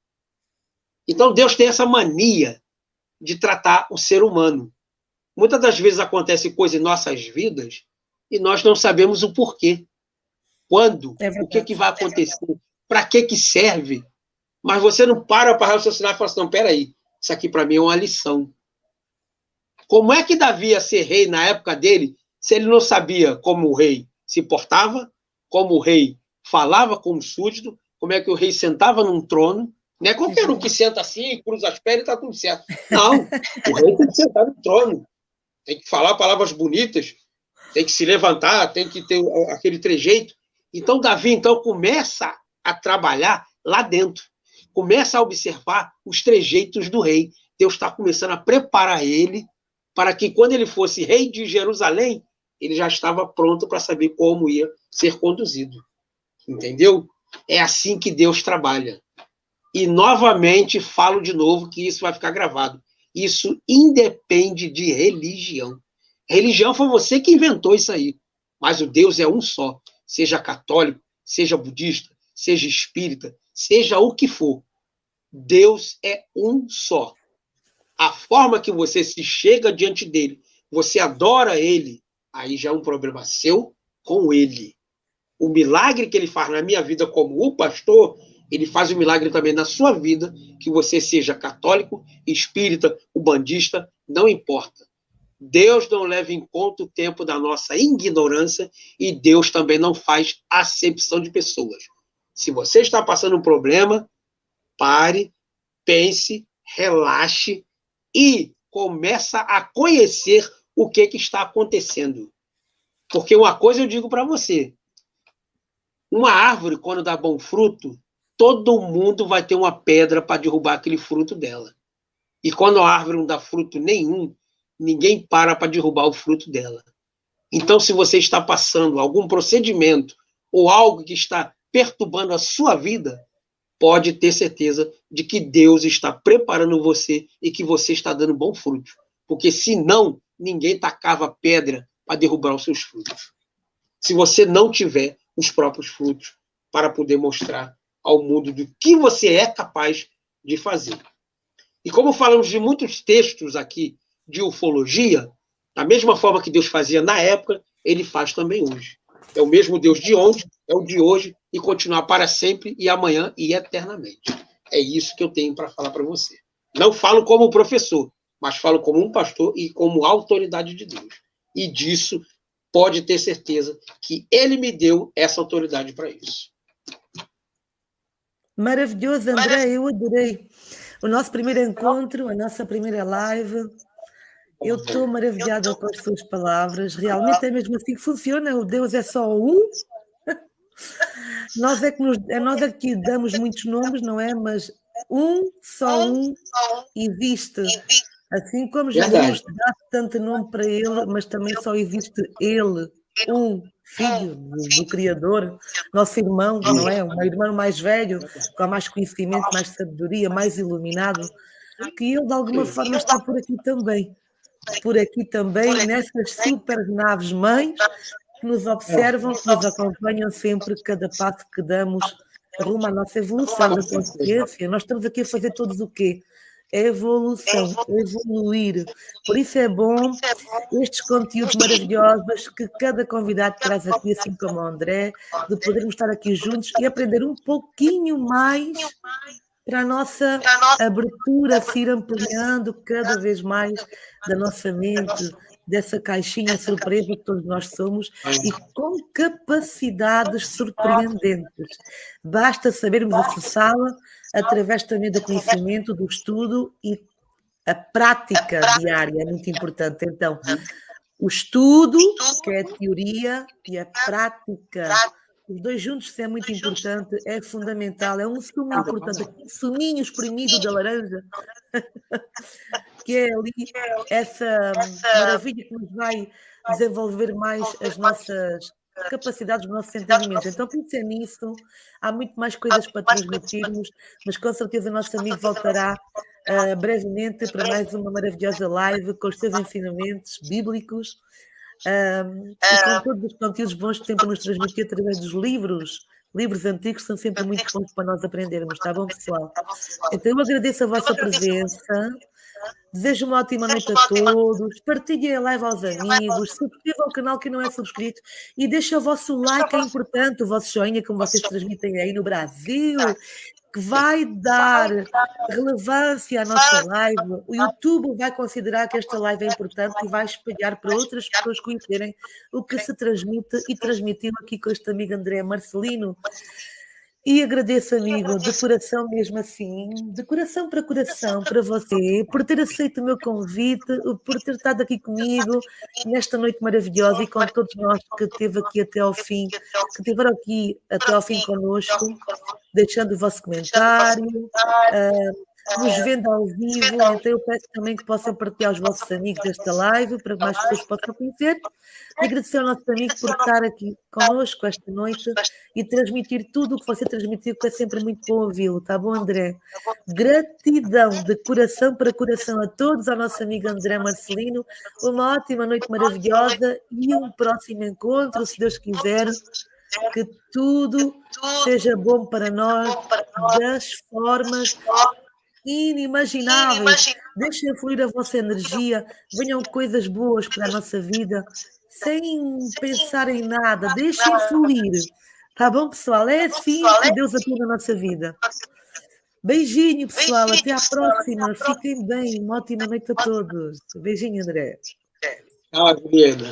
Então Deus tem essa mania de tratar o ser humano. Muitas das vezes acontece coisa em nossas vidas e nós não sabemos o porquê. Quando? O que vai acontecer? Para que serve? Mas você não para raciocinar e fala assim, não, peraí, isso aqui para mim é uma lição. Como é que Davi ia ser rei na época dele, se ele não sabia como o rei se portava, como o rei falava com o súdito, como é que o rei sentava num trono? Não é qualquer um que senta assim, cruza as pernas e está tudo certo. Não, o rei tem que sentar no trono, tem que falar palavras bonitas, tem que se levantar, tem que ter aquele trejeito. Então, Davi, então, começa a trabalhar lá dentro, começa a observar os trejeitos do rei. Deus está começando a preparar ele para que, quando ele fosse rei de Jerusalém, ele já estava pronto para saber como ia ser conduzido. Entendeu? É assim que Deus trabalha. E, novamente, falo de novo que isso vai ficar gravado. Isso independe de religião. Religião foi você que inventou isso aí. Mas o Deus é um só. Seja católico, seja budista, seja espírita, seja o que for. Deus é um só. A forma que você se chega diante dele, você adora ele, aí já é um problema seu com ele. O milagre que ele faz na minha vida como o pastor, ele faz um milagre também na sua vida, que você seja católico, espírita, ubandista, não importa. Deus não leva em conta o tempo da nossa ignorância e Deus também não faz acepção de pessoas. Se você está passando um problema, pare, pense, relaxe e começa a conhecer o que está acontecendo. Porque uma coisa eu digo para você, uma árvore, quando dá bom fruto, todo mundo vai ter uma pedra para derrubar aquele fruto dela. E quando a árvore não dá fruto nenhum, ninguém para derrubar o fruto dela. Então, se você está passando algum procedimento ou algo que está perturbando a sua vida, pode ter certeza de que Deus está preparando você e que você está dando bom fruto. Porque, senão, ninguém tacava pedra para derrubar os seus frutos. Se você não tiver os próprios frutos para poder mostrar ao mundo do que você é capaz de fazer. E como falamos de muitos textos aqui de ufologia, da mesma forma que Deus fazia na época, ele faz também hoje. É o mesmo Deus de ontem, é o de hoje, e continuar para sempre, e amanhã, e eternamente. É isso que eu tenho para falar para você. Não falo como professor, mas falo como um pastor e como autoridade de Deus. E disso pode ter certeza que ele me deu essa autoridade para isso. Maravilhoso, André, eu adorei. O nosso primeiro encontro, a nossa primeira live. Eu estou maravilhada com as suas palavras. Realmente é mesmo assim que funciona. O Deus é só um. Nós é que damos muitos nomes, não é? Mas só um existe. Assim como Jesus dá tanto nome para ele, mas também só existe ele, um filho do Criador, nosso irmão, não é? Um irmão mais velho, com mais conhecimento, mais sabedoria, mais iluminado, que ele de alguma forma está por aqui também, nessas super naves mães que nos observam, que nos acompanham sempre, cada passo que damos rumo à nossa evolução da consciência. Nós estamos aqui a fazer todos o quê? Evolução, evoluir. Por isso é bom estes conteúdos maravilhosos que cada convidado traz aqui, assim como o André, de podermos estar aqui juntos e aprender um pouquinho mais para a nossa abertura, se ir ampliando cada vez mais da nossa mente, dessa caixinha surpresa que todos nós somos e com capacidades surpreendentes. Basta sabermos acessá-la através também do conhecimento, do estudo e a prática diária é muito importante. Então, o estudo, que é a teoria, e a prática, os dois juntos é muito importante, é fundamental, é um sumo importante, um suminho espremido da laranja, que é ali essa maravilha que nos vai desenvolver mais as nossas capacidades, os nossos entendimentos. Então, pensem nisso, há muito mais coisas para transmitirmos, mas com certeza o nosso amigo voltará brevemente para mais uma maravilhosa live com os seus ensinamentos bíblicos e com todos os conteúdos bons que tem para nos transmitir através dos livros. Livros antigos são sempre muito bons para nós aprendermos, está bom, pessoal? Então, eu agradeço a vossa presença. Desejo uma ótima noite a todos. Partilhem a live aos amigos. Subscrevam o canal que não é subscrito. E deixem o vosso like, é importante. O vosso joinha, como vocês transmitem aí no Brasil, que vai dar relevância à nossa live. O YouTube vai considerar que esta live é importante e vai espalhar para outras pessoas conhecerem o que se transmite e transmitiu aqui com este amigo André Marcelino. E agradeço, amigo, de coração mesmo assim, de coração para você, por ter aceito o meu convite, por ter estado aqui comigo nesta noite maravilhosa e com todos nós que esteve aqui até ao fim, que estiveram aqui até ao fim connosco, deixando o vosso comentário, nos vendo ao vivo, então eu peço também que possam partilhar os vossos amigos desta live, para que mais pessoas possam conhecer, e agradecer ao nosso amigo por estar aqui connosco esta noite e transmitir tudo o que você transmitiu, que é sempre muito bom ouvi-lo, tá bom, André? Gratidão de coração para coração a todos, ao nosso amigo André Marcelino, uma ótima noite maravilhosa e um próximo encontro, se Deus quiser, que tudo seja bom para nós, das formas inimagináveis. Deixem fluir a vossa energia, venham coisas boas para a nossa vida, sem pensar em nada, deixem fluir. Tá bom, pessoal? É assim que Deus atua na nossa vida. Beijinho, pessoal. Até à próxima. Fiquem bem. Uma ótima noite a todos. Beijinho, André. Tchau, Juliana.